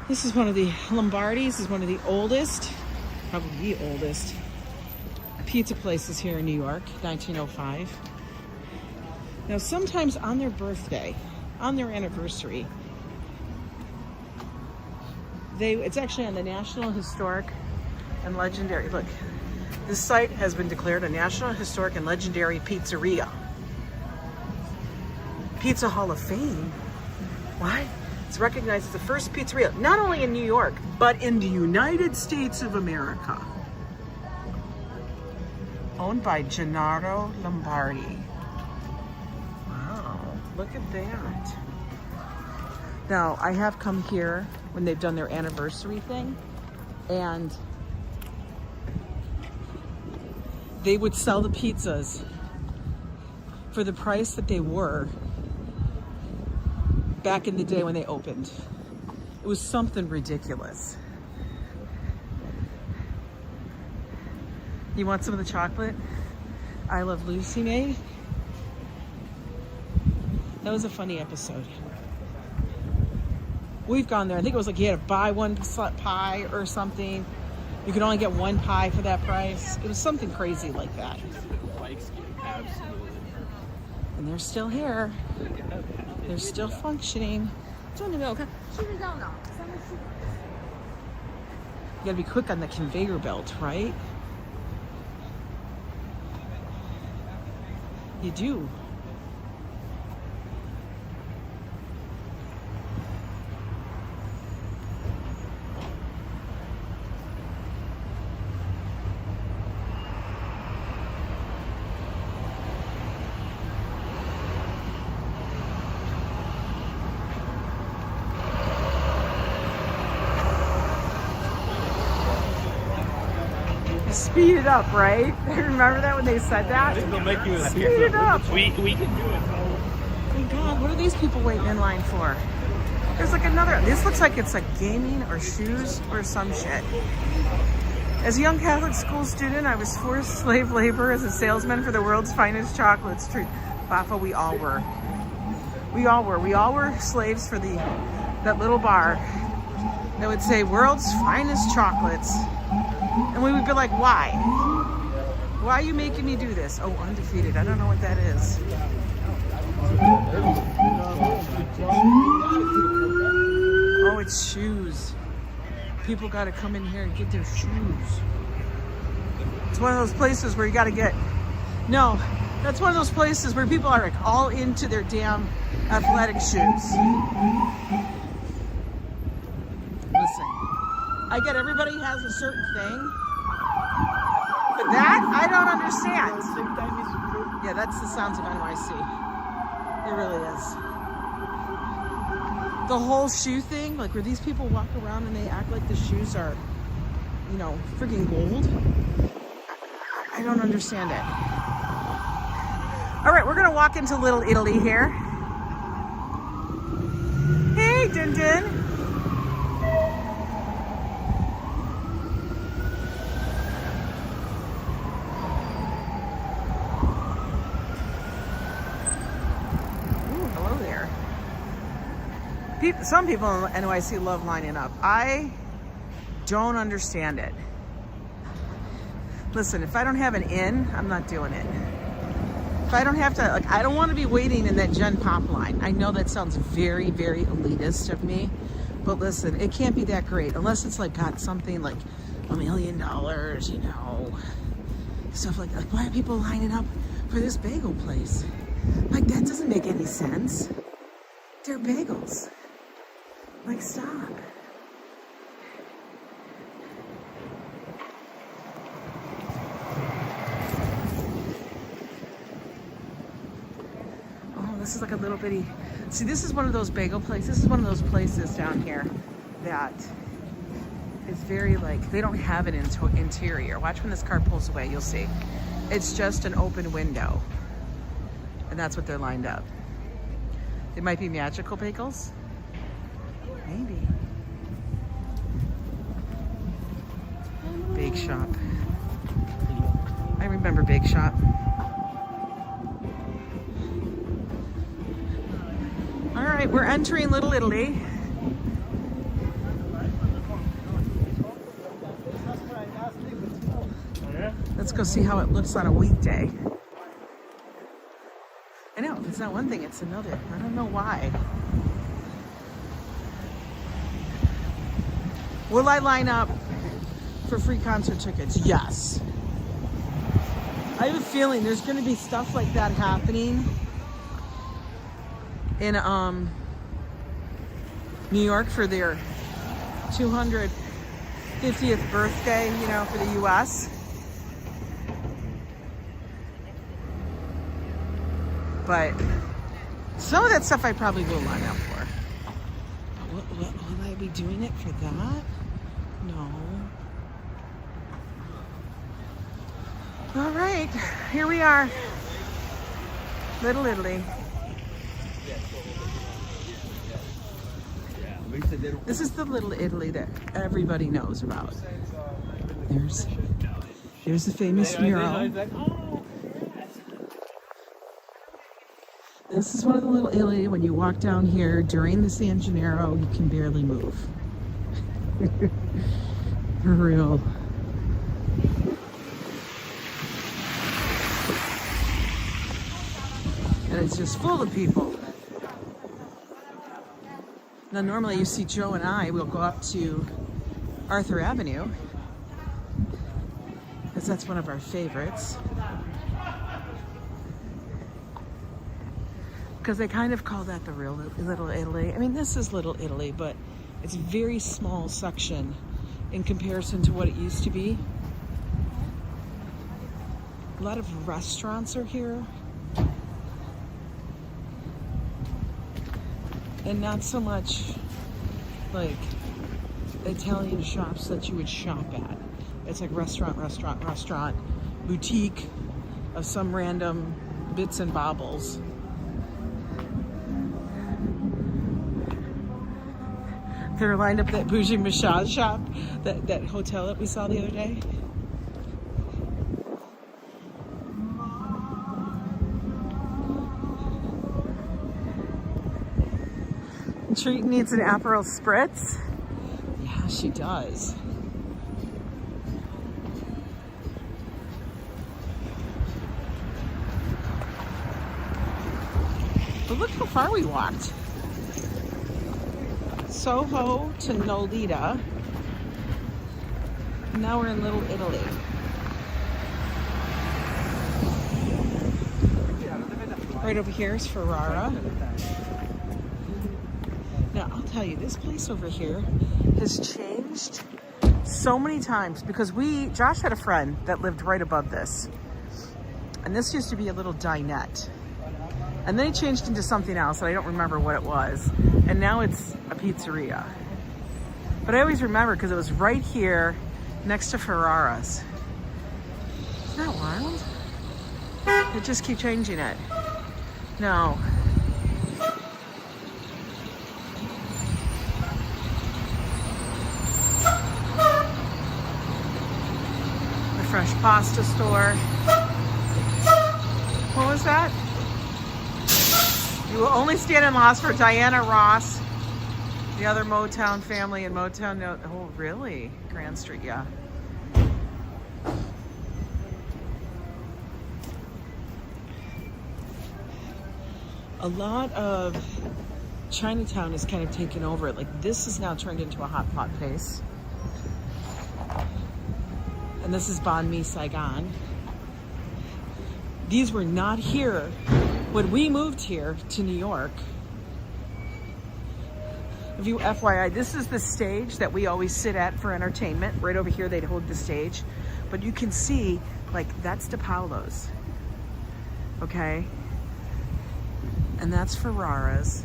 This is one of the Lombardi's. This is one of the oldest, probably the oldest pizza places here in New York, 1905. Now, sometimes on their birthday, on their anniversary, it's actually on the National Historic and Legendary. Look, this site has been declared a National Historic and Legendary Pizzeria. Pizza Hall of Fame. What? It's recognized as the first pizzeria, not only in New York, but in the United States of America. Owned by Gennaro Lombardi. Wow, look at that. Now, I have come here when they've done their anniversary thing, and they would sell the pizzas for the price that they were back in the day when they opened. It was something ridiculous. You want some of the chocolate I Love Lucy made? That was a funny episode. We've gone there. I think it was like you had to buy one pie or something. You could only get one pie for that price. It was something crazy like that. And they're still here. They're still functioning. You gotta be quick on the conveyor belt, right? You do. Speed it up, right? Remember that when they said that? They'll make you Speed it up. We can do it. Oh my God, what are these people waiting in line for? There's like another, this looks like it's like gaming or shoes or some shit. As a young Catholic school student, I was forced slave labor as a salesman for the world's finest chocolates. Bafa, we all were. We all were. We all were slaves for that little bar that would say world's finest chocolates. And we would be like, why? Why are you making me do this? Oh, undefeated. I don't know what that is. Oh, it's shoes. People got to come in here and get their shoes. one of those places where you got to get, no, that's one of those places where people are like all into their damn athletic shoes. Listen, I get everybody has a certain thing, but that I don't understand. Yeah, that's the sounds of NYC. It really is. The whole shoe thing, like where these people walk around and they act like the shoes are, you know, freaking gold. I don't understand it. All right, we're gonna walk into Little Italy here. Hey, Din Din. Ooh, hello there. Some people in NYC love lining up. I don't understand it. Listen, if I don't have an in, I'm not doing it. If I don't have to, like, I don't want to be waiting in that Gen Pop line. I know that sounds very, very elitist of me, but listen, it can't be that great unless it's like got something like $1 million, you know, stuff like that. Like, why are people lining up for this bagel place? Like, that doesn't make any sense. They're bagels. Like, stop. This is like a little bitty, see, this is one of those bagel places. This is one of those places down here that is very like, they don't have an interior. Watch when this car pulls away, you'll see. It's just an open window. And that's what they're lined up. It might be magical bagels. Maybe. Bake Shop. I remember Bake Shop. All right, we're entering Little Italy. Let's go see how it looks on a weekday. I know, if it's not one thing, it's another. I don't know why. Will I line up for free concert tickets? Yes. I have a feeling there's going to be stuff like that happening in New York for their 250th birthday, you know, for the US. But some of that stuff I probably will line up for. Will I be doing it for that? No. All right, here we are. Little Italy. This is the Little Italy that everybody knows about. There's the famous mural. This is one of the Little Italy. When you walk down here during the San Gennaro, you can barely move. For real. And it's just full of people. Now, normally you see Joe and I will go up to Arthur Avenue, because that's one of our favorites. Because they kind of call that the real Little Italy. I mean, this is Little Italy, but it's a very small section in comparison to what it used to be. A lot of restaurants are here. And not so much like Italian shops that you would shop at. It's like restaurant, boutique of some random bits and baubles. They're lined up at that bougie massage shop, that hotel that we saw the other day. Treat needs an Aperol Spritz. Yeah, she does. But look how far we walked. Soho to Nolita. Now we're in Little Italy. Right over here is Ferrara. Now, I'll tell you, this place over here has changed so many times because Josh had a friend that lived right above this. And this used to be a little dinette. And then it changed into something else, and I don't remember what it was. And now it's a pizzeria. But I always remember because it was right here next to Ferrara's. Isn't that wild? They just keep changing it. No. The fresh pasta store. What was that? You will only stand in loss for Diana Ross, the other Motown family in Motown. No, oh, really? Grand Street, yeah. A lot of Chinatown is kind of taken over. Like this is now turned into a hot pot place. And this is Banh Mi Saigon. These were not here when we moved here to New York. If you FYI, this is the stage that we always sit at for entertainment. Right over here, they'd hold the stage. But you can see, like, that's DePaulo's. Okay? And that's Ferrara's.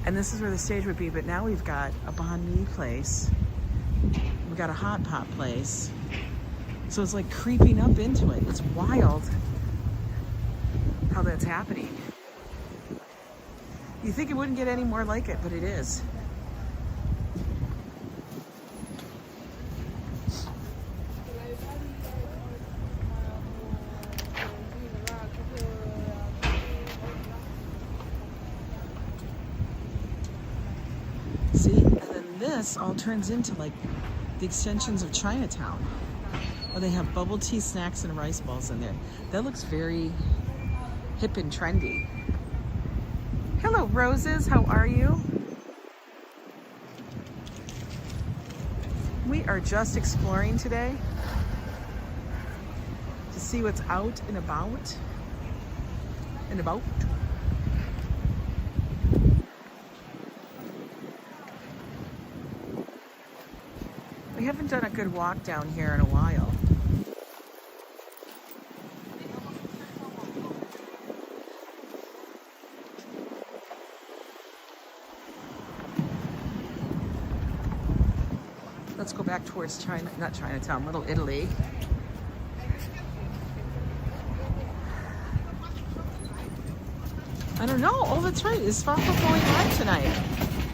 And this is where the stage would be. But now we've got a Banh Mi place. We've got a hot pot place. So it's like creeping up into it. It's wild how that's happening. You think it wouldn't get any more like it, but it is. See, and then this all turns into like the extensions of Chinatown. Oh, they have bubble tea, snacks, and rice balls in there. That looks very hip and trendy. Hello, Roses. How are you? We are just exploring today to see what's out and about. We haven't done a good walk down here in a while. Let's go back towards not Chinatown, Little Italy. I don't know. Oh, that's right. Is Sofia going live tonight?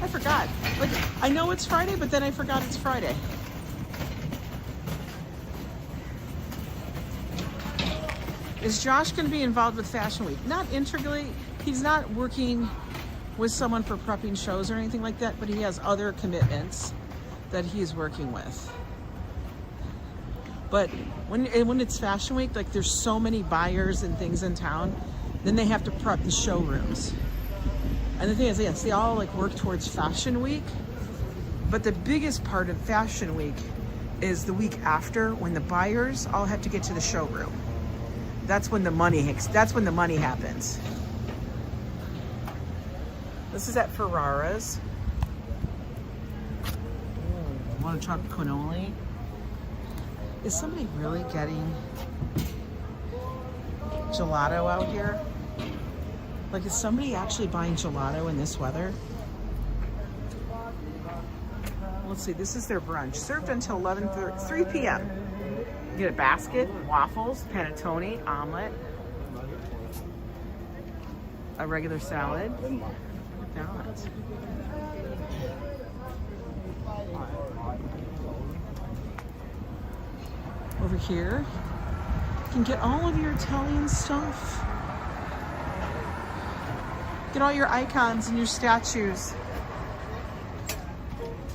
I forgot. Like, I know it's Friday, but then I forgot it's Friday. Is Josh going to be involved with Fashion Week? Not integrally. He's not working with someone for prepping shows or anything like that, but he has other commitments that he's working with. But when it's Fashion Week, like there's so many buyers and things in town, then they have to prep the showrooms. And the thing is, yes, they all like work towards Fashion Week, but the biggest part of Fashion Week is the week after when the buyers all have to get to the showroom. That's when the money happens. This is at Ferrara's. Want to try cannoli? Is somebody really getting gelato out here? Like, is somebody actually buying gelato in this weather? Let's see, this is their brunch. Served until 3 p.m. You get a basket, waffles, panettone, omelet, a regular salad. McDonald's. Over here, you can get all of your Italian stuff. Get all your icons and your statues.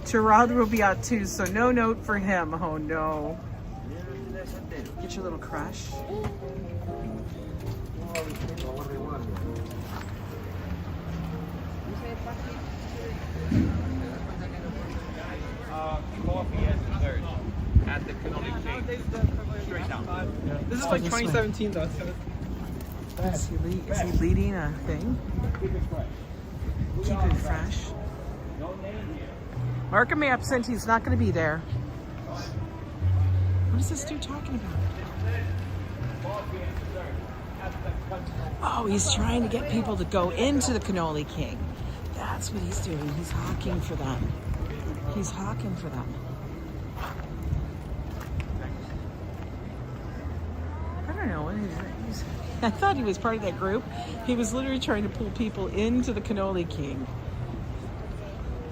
Gerard will be out too, so no note for him. Oh no. Get your little crush. Coffee as dessert at the cannoli place. Straight down. Yeah. This is like 2017 though. So Is he leading a thing? Keep it fresh. Mark him absent. He's not going to be there. What is this dude talking about? Oh, he's trying to get people to go into the Cannoli King. That's what he's doing. He's hawking for them. He's hawking for them. I don't know. I thought he was part of that group. He was literally trying to pull people into the Cannoli King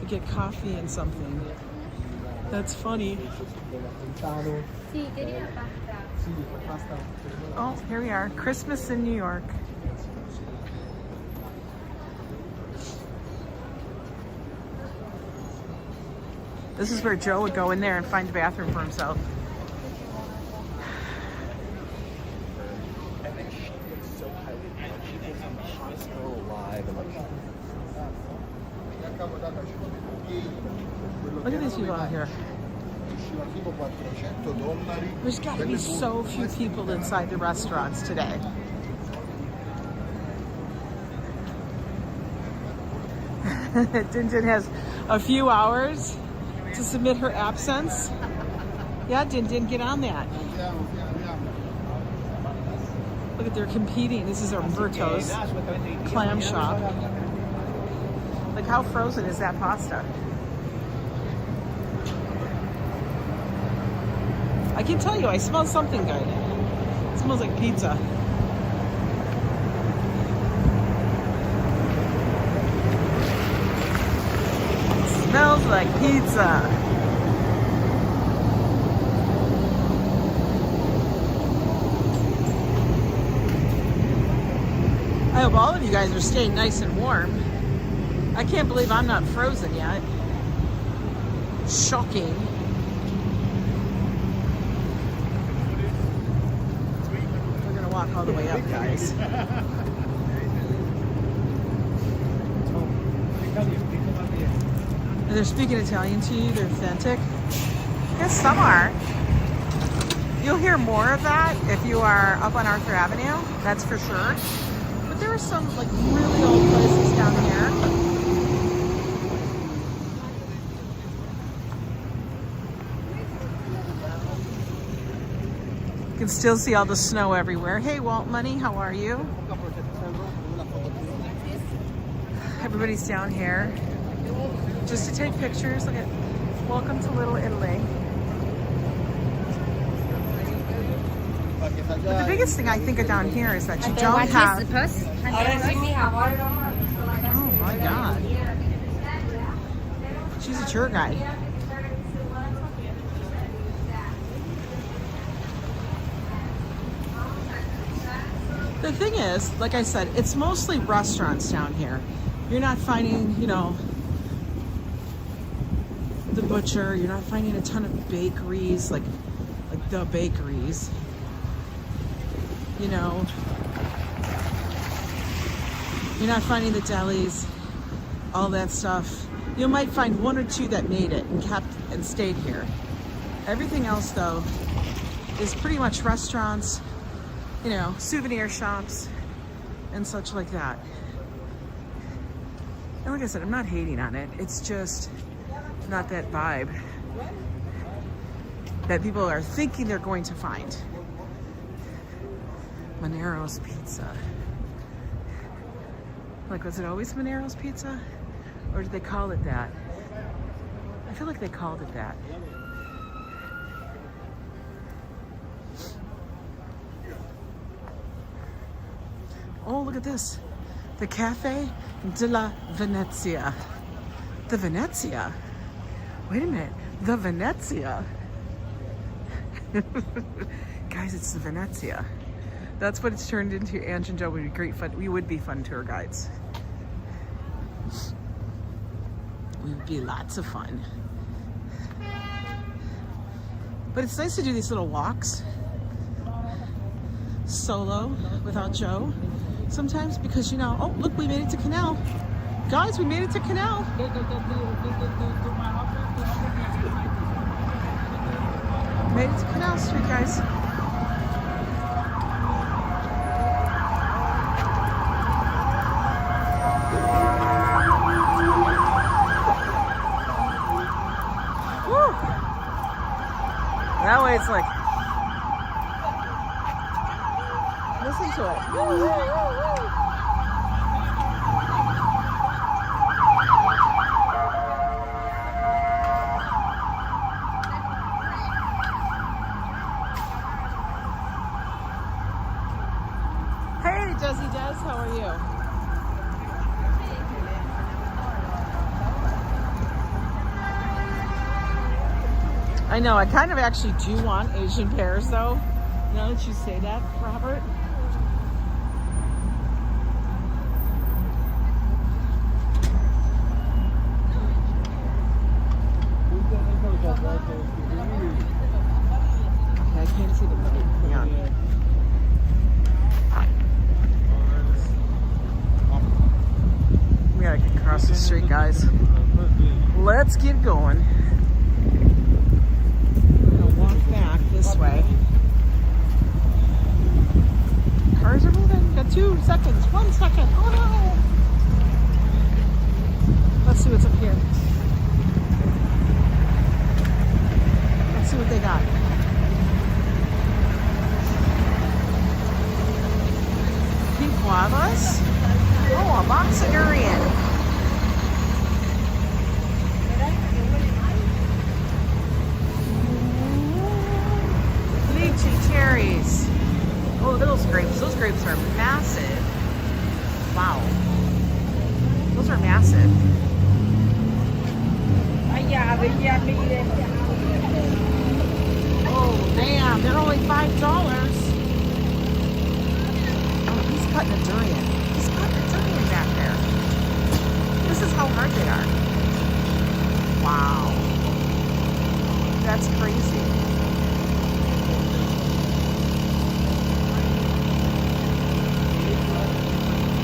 to get coffee and something. That's funny. Oh, here we are. Christmas in New York. This is where Joe would go in there and find a bathroom for himself. Look at these people out here. There's got to be so few people inside the restaurants today. Din has a few hours to submit her absence. Yeah, Din, get on that. Look at, they're competing. This is Umberto's clam shop. Like, how frozen is that pasta? I can tell you, I smell something good. It smells like pizza. It smells like pizza. I hope all of you guys are staying nice and warm. I can't believe I'm not frozen yet. Shocking. We're gonna walk all the way up, guys. And they're speaking Italian to you, they're authentic. Yes, some are. You'll hear more of that if you are up on Arthur Avenue, that's for sure. But there are some like really old places down here. You can still see all the snow everywhere. Hey, Walt Money, how are you? Everybody's down here just to take pictures. Look at, welcome to Little Italy. But the biggest thing I think of down here is that you don't have. Oh my God. She's a tour guide. The thing is, like I said, it's mostly restaurants down here. You're not finding, you know, the butcher. You're not finding a ton of bakeries, like the bakeries. You know, you're not finding the delis, all that stuff. You might find one or two that made it and kept and stayed here. Everything else, though, is pretty much restaurants, you know, souvenir shops and such like that. And like I said, I'm not hating on it. It's just not that vibe that people are thinking they're going to find. Monero's Pizza. Like, was it always Monero's Pizza? Or did they call it that? I feel like they called it that. Oh, look at this. The Cafe della Venezia. The Venezia? Wait a minute. The Venezia? Guys, it's the Venezia. That's what it's turned into. Ange and Joe would be great fun. We would be fun tour guides. We would be lots of fun. But it's nice to do these little walks solo without Joe sometimes because, you know, oh, look, we made it to Canal. Guys, we made it to Canal. Made it to Canal Street, guys. guys look. Listen to it. Woo, woo, woo, woo. Hey, Desi Des, how are you? I know, I kind of actually do want Asian pears though. Now that you say that, Robert. Okay, I can't see the movie. Hang on. We gotta get across the street, guys. Let's get going. Back this way. Cars are moving. Got 2 seconds. 1 second. Oh no! Let's see what's up here. Let's see what they got. Pink guavas. Oh, a box of durian. Cherries. Oh, look at those grapes. Those grapes are massive. Wow. Those are massive. Oh, damn. They're only $5. Oh, he's cutting a durian. He's cutting a durian back there. This is how hard they are. Wow. That's crazy.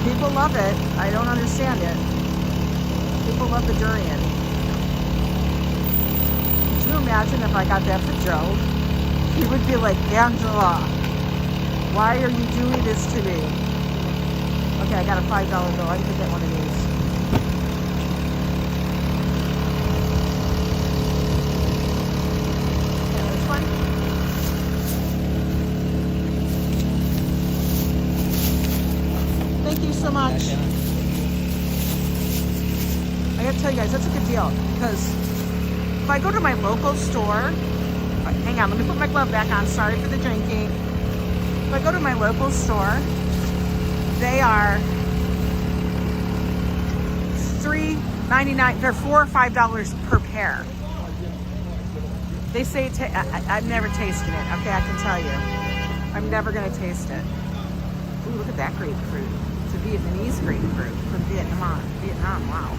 People love it. I don't understand it. People love the durian. Could you imagine if I got that for Joe? He would be like, Angela, why are you doing this to me? Okay, I got a $5 bill. I need to get one of these. Yeah, that's fine. Thank you so much. I gotta tell you guys, that's a good deal because if I go to my local store, hang on, let me put my glove back on. Sorry for the drinking. If I go to my local store, they are $3.99. They're $4 or $5 per pair. They say I've never tasted it. Okay, I can tell you, I'm never gonna taste it. Ooh, look at that grapefruit. It's a Vietnamese grapefruit from Vietnam. Wow.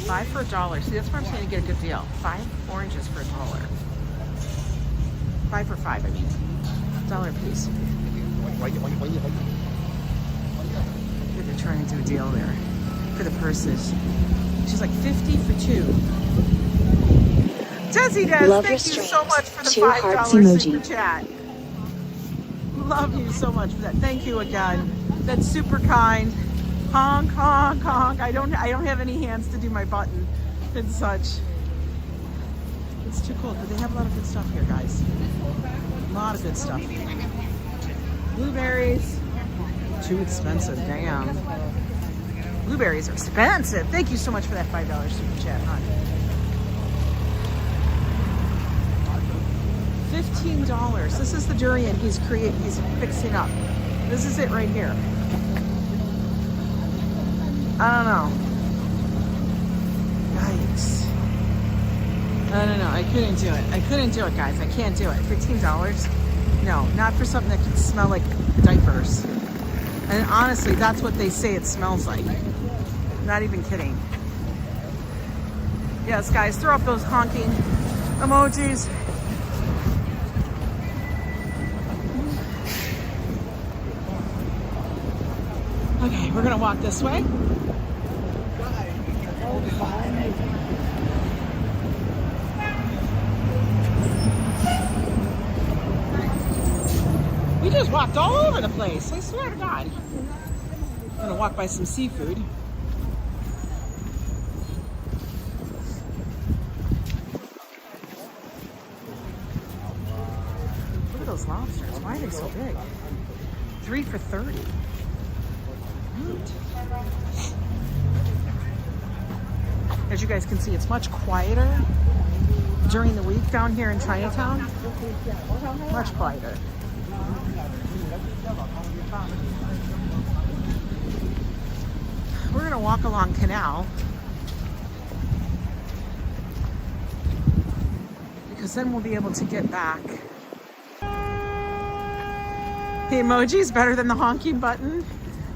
$5 for $1. See, that's where I'm saying to get a good deal. 5 oranges for $1. 5 for $5, I mean. $1 a piece. They're trying to do a deal there for the purses. She's like 50 for 2. Desi Des, thank you so much for the $5 super chat. Love you so much for that. Thank you again. That's super kind. Honk, honk, honk. I don't have any hands to do my button and such. It's too cold, but they have a lot of good stuff here, guys. A lot of good stuff. Blueberries. Too expensive, damn. Blueberries are expensive. Thank you so much for that $5 super chat, hon. $15. This is the durian he's fixing up. This is it right here. I don't know. Yikes. I don't know. I couldn't do it. I couldn't do it, guys. I can't do it. $15? No, not for something that can smell like diapers. And honestly, that's what they say it smells like. Not even kidding. Yes, guys, throw up those honking emojis. Okay, we're gonna walk this way. We just walked all over the place. I swear to God. I'm gonna walk by some seafood. Look at those lobsters. Why are they so big? 3 for $30. Neat. As you guys can see, it's much quieter during the week down here in Chinatown. Much quieter. We're gonna walk along Canal because then we'll be able to get back. The emoji is better than the honking button.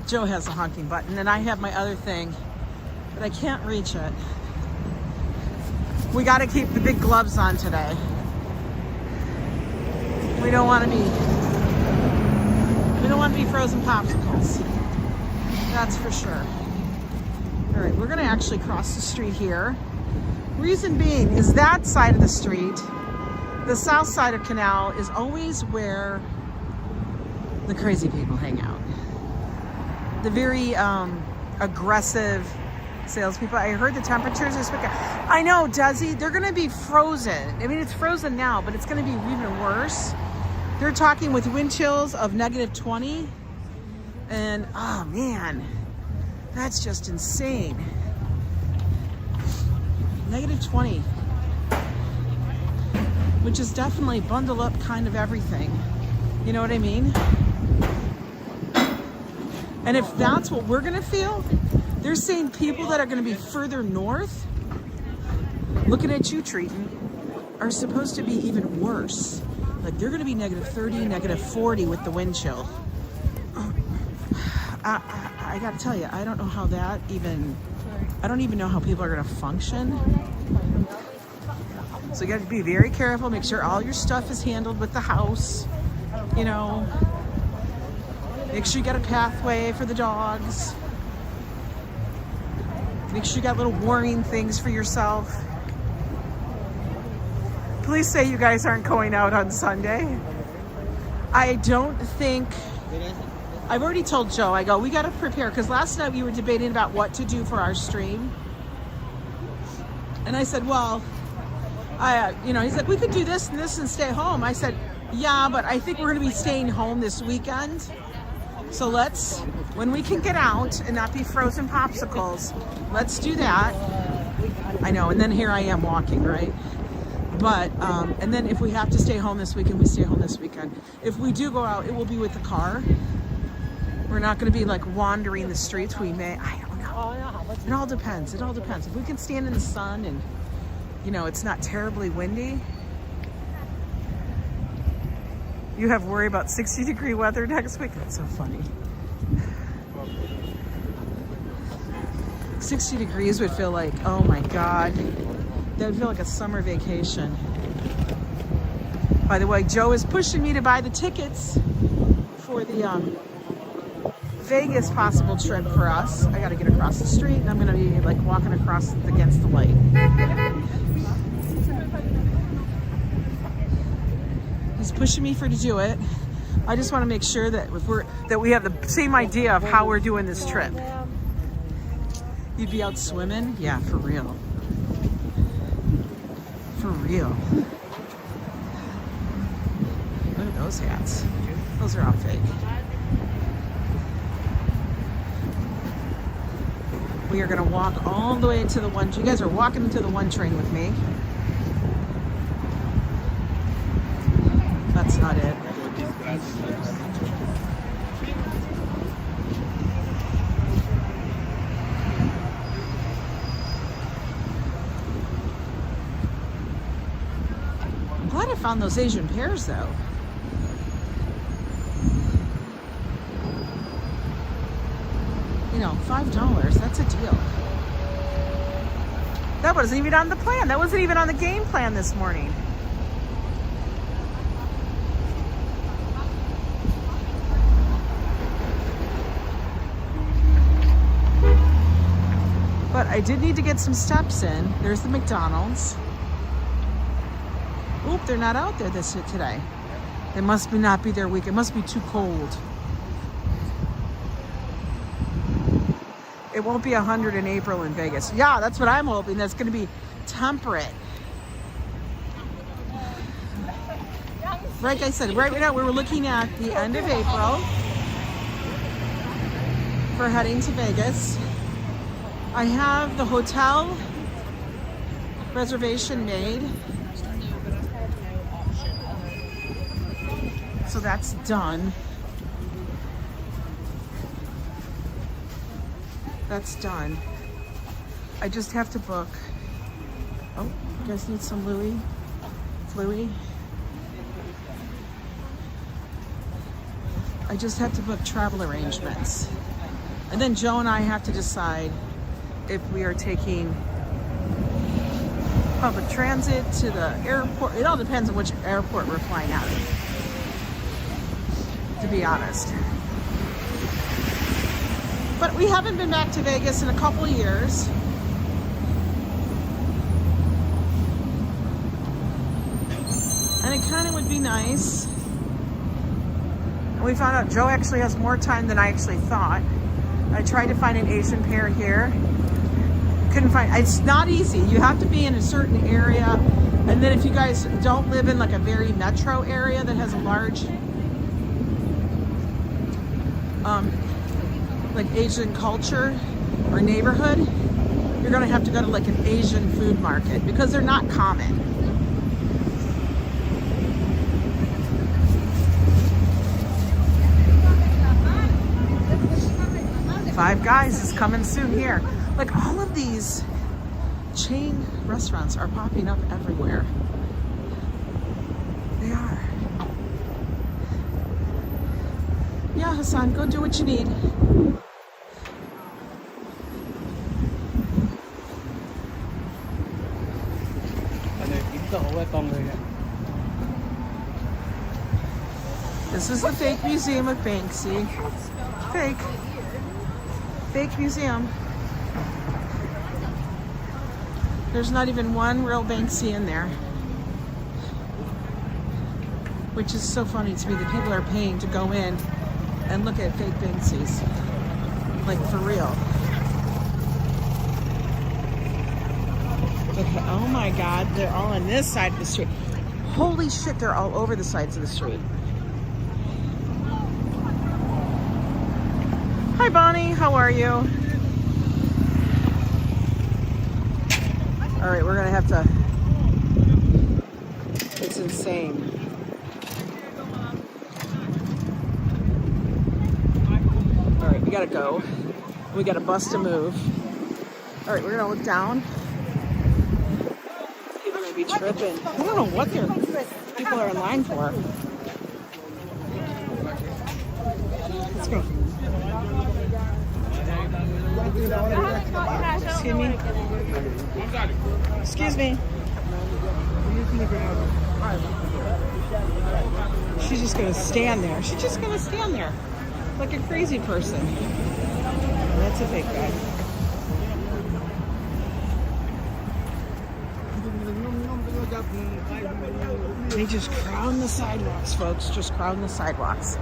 Joe has a honking button and I have my other thing, but I can't reach it. We got to keep the big gloves on today. We don't want to be frozen popsicles. That's for sure. All right, we're going to actually cross the street here. Reason being is that side of the street, the south side of Canal, is always where the crazy people hang out. The very aggressive salespeople. I heard the temperatures this weekend. I know, Desi, they're going to be frozen. I mean, it's frozen now, but it's going to be even worse. They're talking with wind chills of -20. And, oh man, that's just insane. -20. Which is definitely bundle up kind of everything. You know what I mean? And if that's what we're gonna feel, they're saying people that are gonna be further north, looking at you, Treaton, are supposed to be even worse. Like they're gonna be -30, -40 with the wind chill. I gotta tell you, I don't know how that even, I don't even know how people are gonna function. So you gotta be very careful, make sure all your stuff is handled with the house, you know. Make sure you got a pathway for the dogs. Make sure you got little warning things for yourself. Please say you guys aren't going out on Sunday. I don't think, I've already told Joe, I go, we got to prepare, because last night we were debating about what to do for our stream. And I said, well, he's like, we could do this and this and stay home. I said, yeah, but I think we're going to be staying home this weekend. So let's, when we can get out and not be frozen popsicles, let's do that. I know, and then here I am walking, right? But, and then if we have to stay home this weekend, we stay home this weekend. If we do go out, it will be with the car. We're not going to be like wandering the streets. We may, I don't know. It all depends. It all depends. If we can stand in the sun and, you know, it's not terribly windy. You have worry about 60-degree weather next week? That's so funny. 60 degrees would feel like, oh my God. That would feel like a summer vacation. By the way, Joe is pushing me to buy the tickets for the Vegas possible trip for us. I gotta get across the street and I'm gonna be like walking across against the light. He's pushing me to do it. I just want to make sure that we have the same idea of how we're doing this trip. You'd be out swimming? Yeah, for real. For real. Look at those hats. Those are all fake. We are going to walk all the way to the one. You guys are walking into the one train with me. That's not it. I'm glad I found those Asian pears though. You know, $5, that's a deal. That wasn't even on the plan. That wasn't even on the game plan this morning. But I did need to get some steps in. There's the McDonald's. Oop, they're not out there today. It must not be their week. It must be too cold. it won't be 100 in April in Vegas. Yeah, that's what I'm hoping. That's going to be temperate. Like I said, right now we were looking at the end of April for heading to Vegas. I have the hotel reservation made. So that's done. That's done. I just have to book. Oh, you guys need some Louis? Louis? I just have to book travel arrangements. And then Joe and I have to decide if we are taking public transit to the airport. It all depends on which airport we're flying out of, to be honest. But we haven't been back to Vegas in a couple of years. And it kind of would be nice. And we found out Joe actually has more time than I actually thought. I tried to find an Asian pair here. Couldn't find, it's not easy. You have to be in a certain area. And then if you guys don't live in like a very metro area that has a large like Asian culture or neighborhood, you're gonna have to go to like an Asian food market because they're not common. Five Guys is coming soon here. Like all of these chain restaurants are popping up everywhere. They are. Yeah, Hassan, go do what you need. This is the fake museum of Banksy. Fake. Fake museum. There's not even one real Banksy in there. Which is so funny to me that people are paying to go in and look at fake Banksys. Like for real. Okay, oh my God, they're all on this side of the street. Holy shit, they're all over the sides of the street. Hi Bonnie, how are you? All right, we're gonna have to, it's insane. All right, we gotta go. We got a bus to move. All right, we're gonna look down. People are gonna be tripping. I don't know what people are in line for. Let's go. Excuse me. Excuse me. She's just gonna stand there. She's just gonna stand there like a crazy person. That's a fake guy. They just crowd the sidewalks, folks. Just crowd the sidewalks.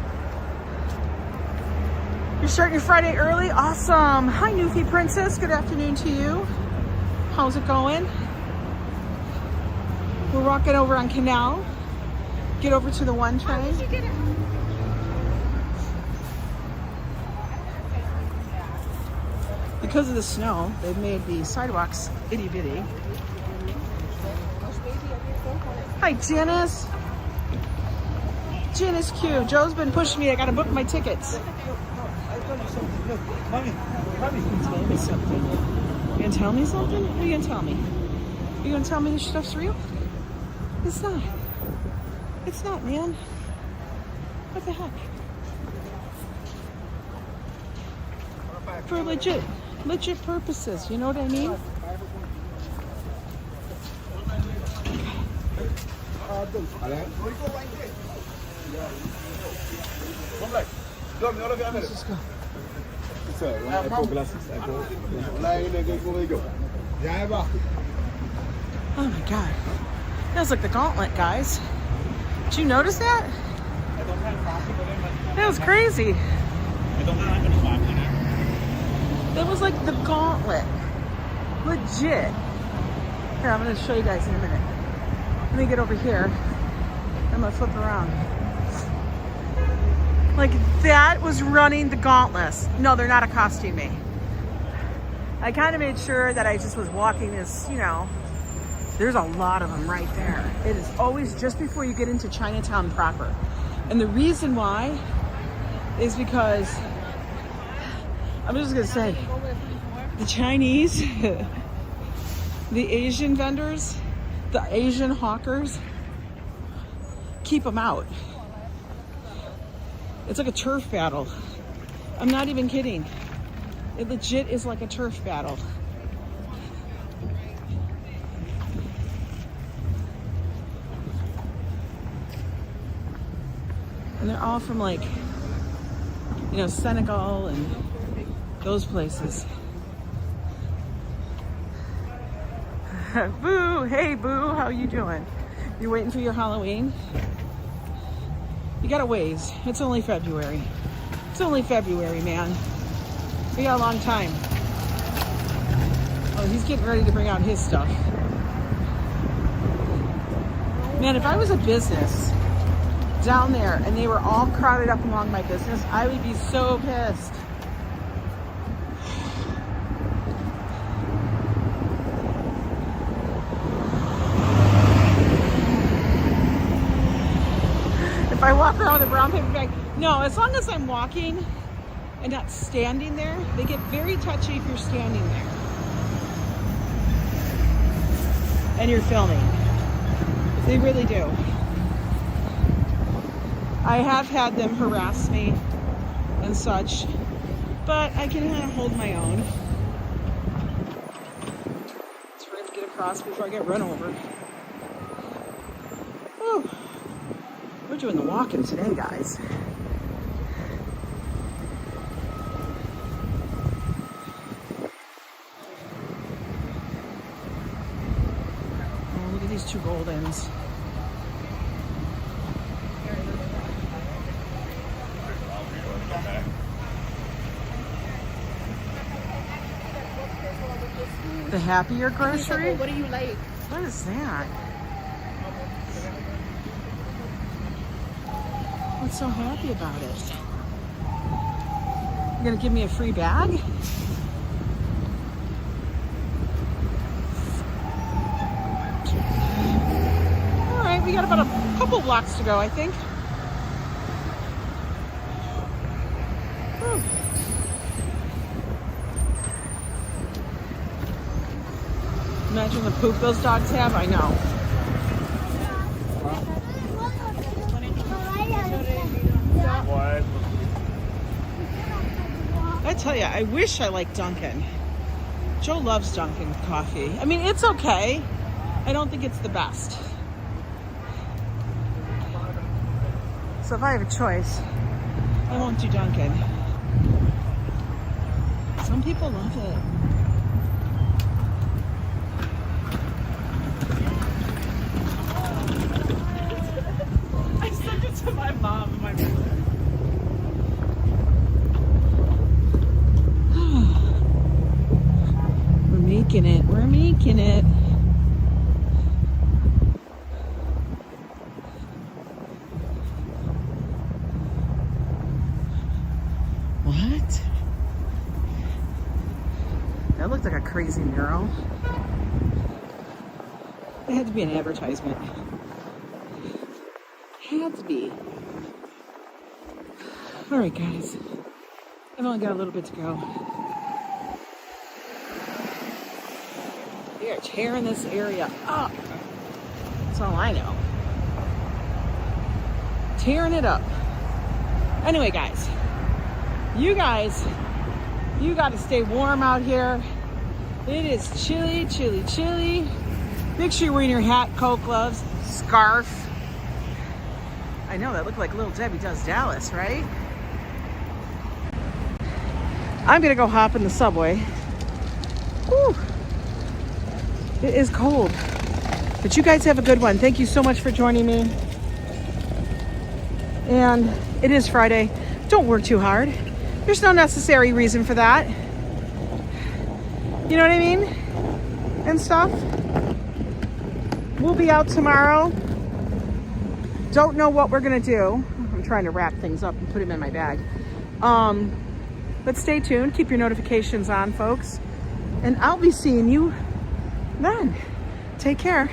You're starting your Friday early? Awesome. Hi, Newfie Princess. Good afternoon to you. How's it going? We're walking over on Canal. Get over to the 1 train. Because of the snow, they've made the sidewalks itty bitty. Hi, Janice. Janice Q. Joe's been pushing me. I gotta book my tickets. Tell me something. You gonna tell me something? What are you gonna tell me? You gonna tell me this stuff's real? It's not. It's not, man. What the heck? For legit purposes, you know what I mean? Let's just go. Oh my God. That was like the gauntlet, guys. Did you notice that? That was crazy. That was like the gauntlet. Legit. Here, I'm gonna show you guys in a minute. Let me get over here. I'm gonna flip around. Like that was running the gauntlet. No, they're not accosting me. I kind of made sure that I just was walking this, you know, there's a lot of them right there. It is always just before you get into Chinatown proper. And the reason why is because, I'm just gonna say, the Chinese, the Asian vendors, the Asian hawkers, keep them out. It's like a turf battle. I'm not even kidding. It legit is like a turf battle. And they're all from like, you know, Senegal and those places. Boo, hey boo, how you doing? You waiting for your Halloween? You got a ways. It's only February. It's only February, man. We got a long time. Oh, he's getting ready to bring out his stuff. Man, if I was a business down there and they were all crowded up along my business, I would be so pissed. If I walk around with a brown paper bag, no, as long as I'm walking and not standing there, they get very touchy if you're standing there and you're filming. They really do. I have had them harass me and such, but I can kind of hold my own. Trying to get across before I get run over. Whew. We're doing the walking today, guys. Oh, look at these two Goldens. The happier grocery? What do you like? What is that? What's so happy about it? You're gonna give me a free bag? All right, we got about a couple blocks to go, I think. Whew. Imagine the poop those dogs have, I know. I tell you, I wish I liked Dunkin'. Joe loves Dunkin' coffee. I mean, it's okay. I don't think it's the best. So if I have a choice, I won't do Dunkin'. Some people love it. I sent it to my mom and my brother. We're making it. We're making it. What? That looked like a crazy mural. It had to be an advertisement. Had to be. All right, guys. I've only got a little bit to go. We are tearing this area up. That's all I know. Tearing it up. Anyway, guys. You got to stay warm out here. It is chilly, chilly, chilly. Make sure you're wearing your hat, coat, gloves, scarf. I know, that looked like Little Debbie Does Dallas, right? I'm gonna go hop in the subway. Whew. It is cold. But you guys have a good one. Thank you so much for joining me. And it is Friday. Don't work too hard. There's no necessary reason for that. You know what I mean? And stuff. We'll be out tomorrow. Don't know what we're gonna do. I'm trying to wrap things up and put them in my bag. But stay tuned. Keep your notifications on, folks. And I'll be seeing you then. Take care.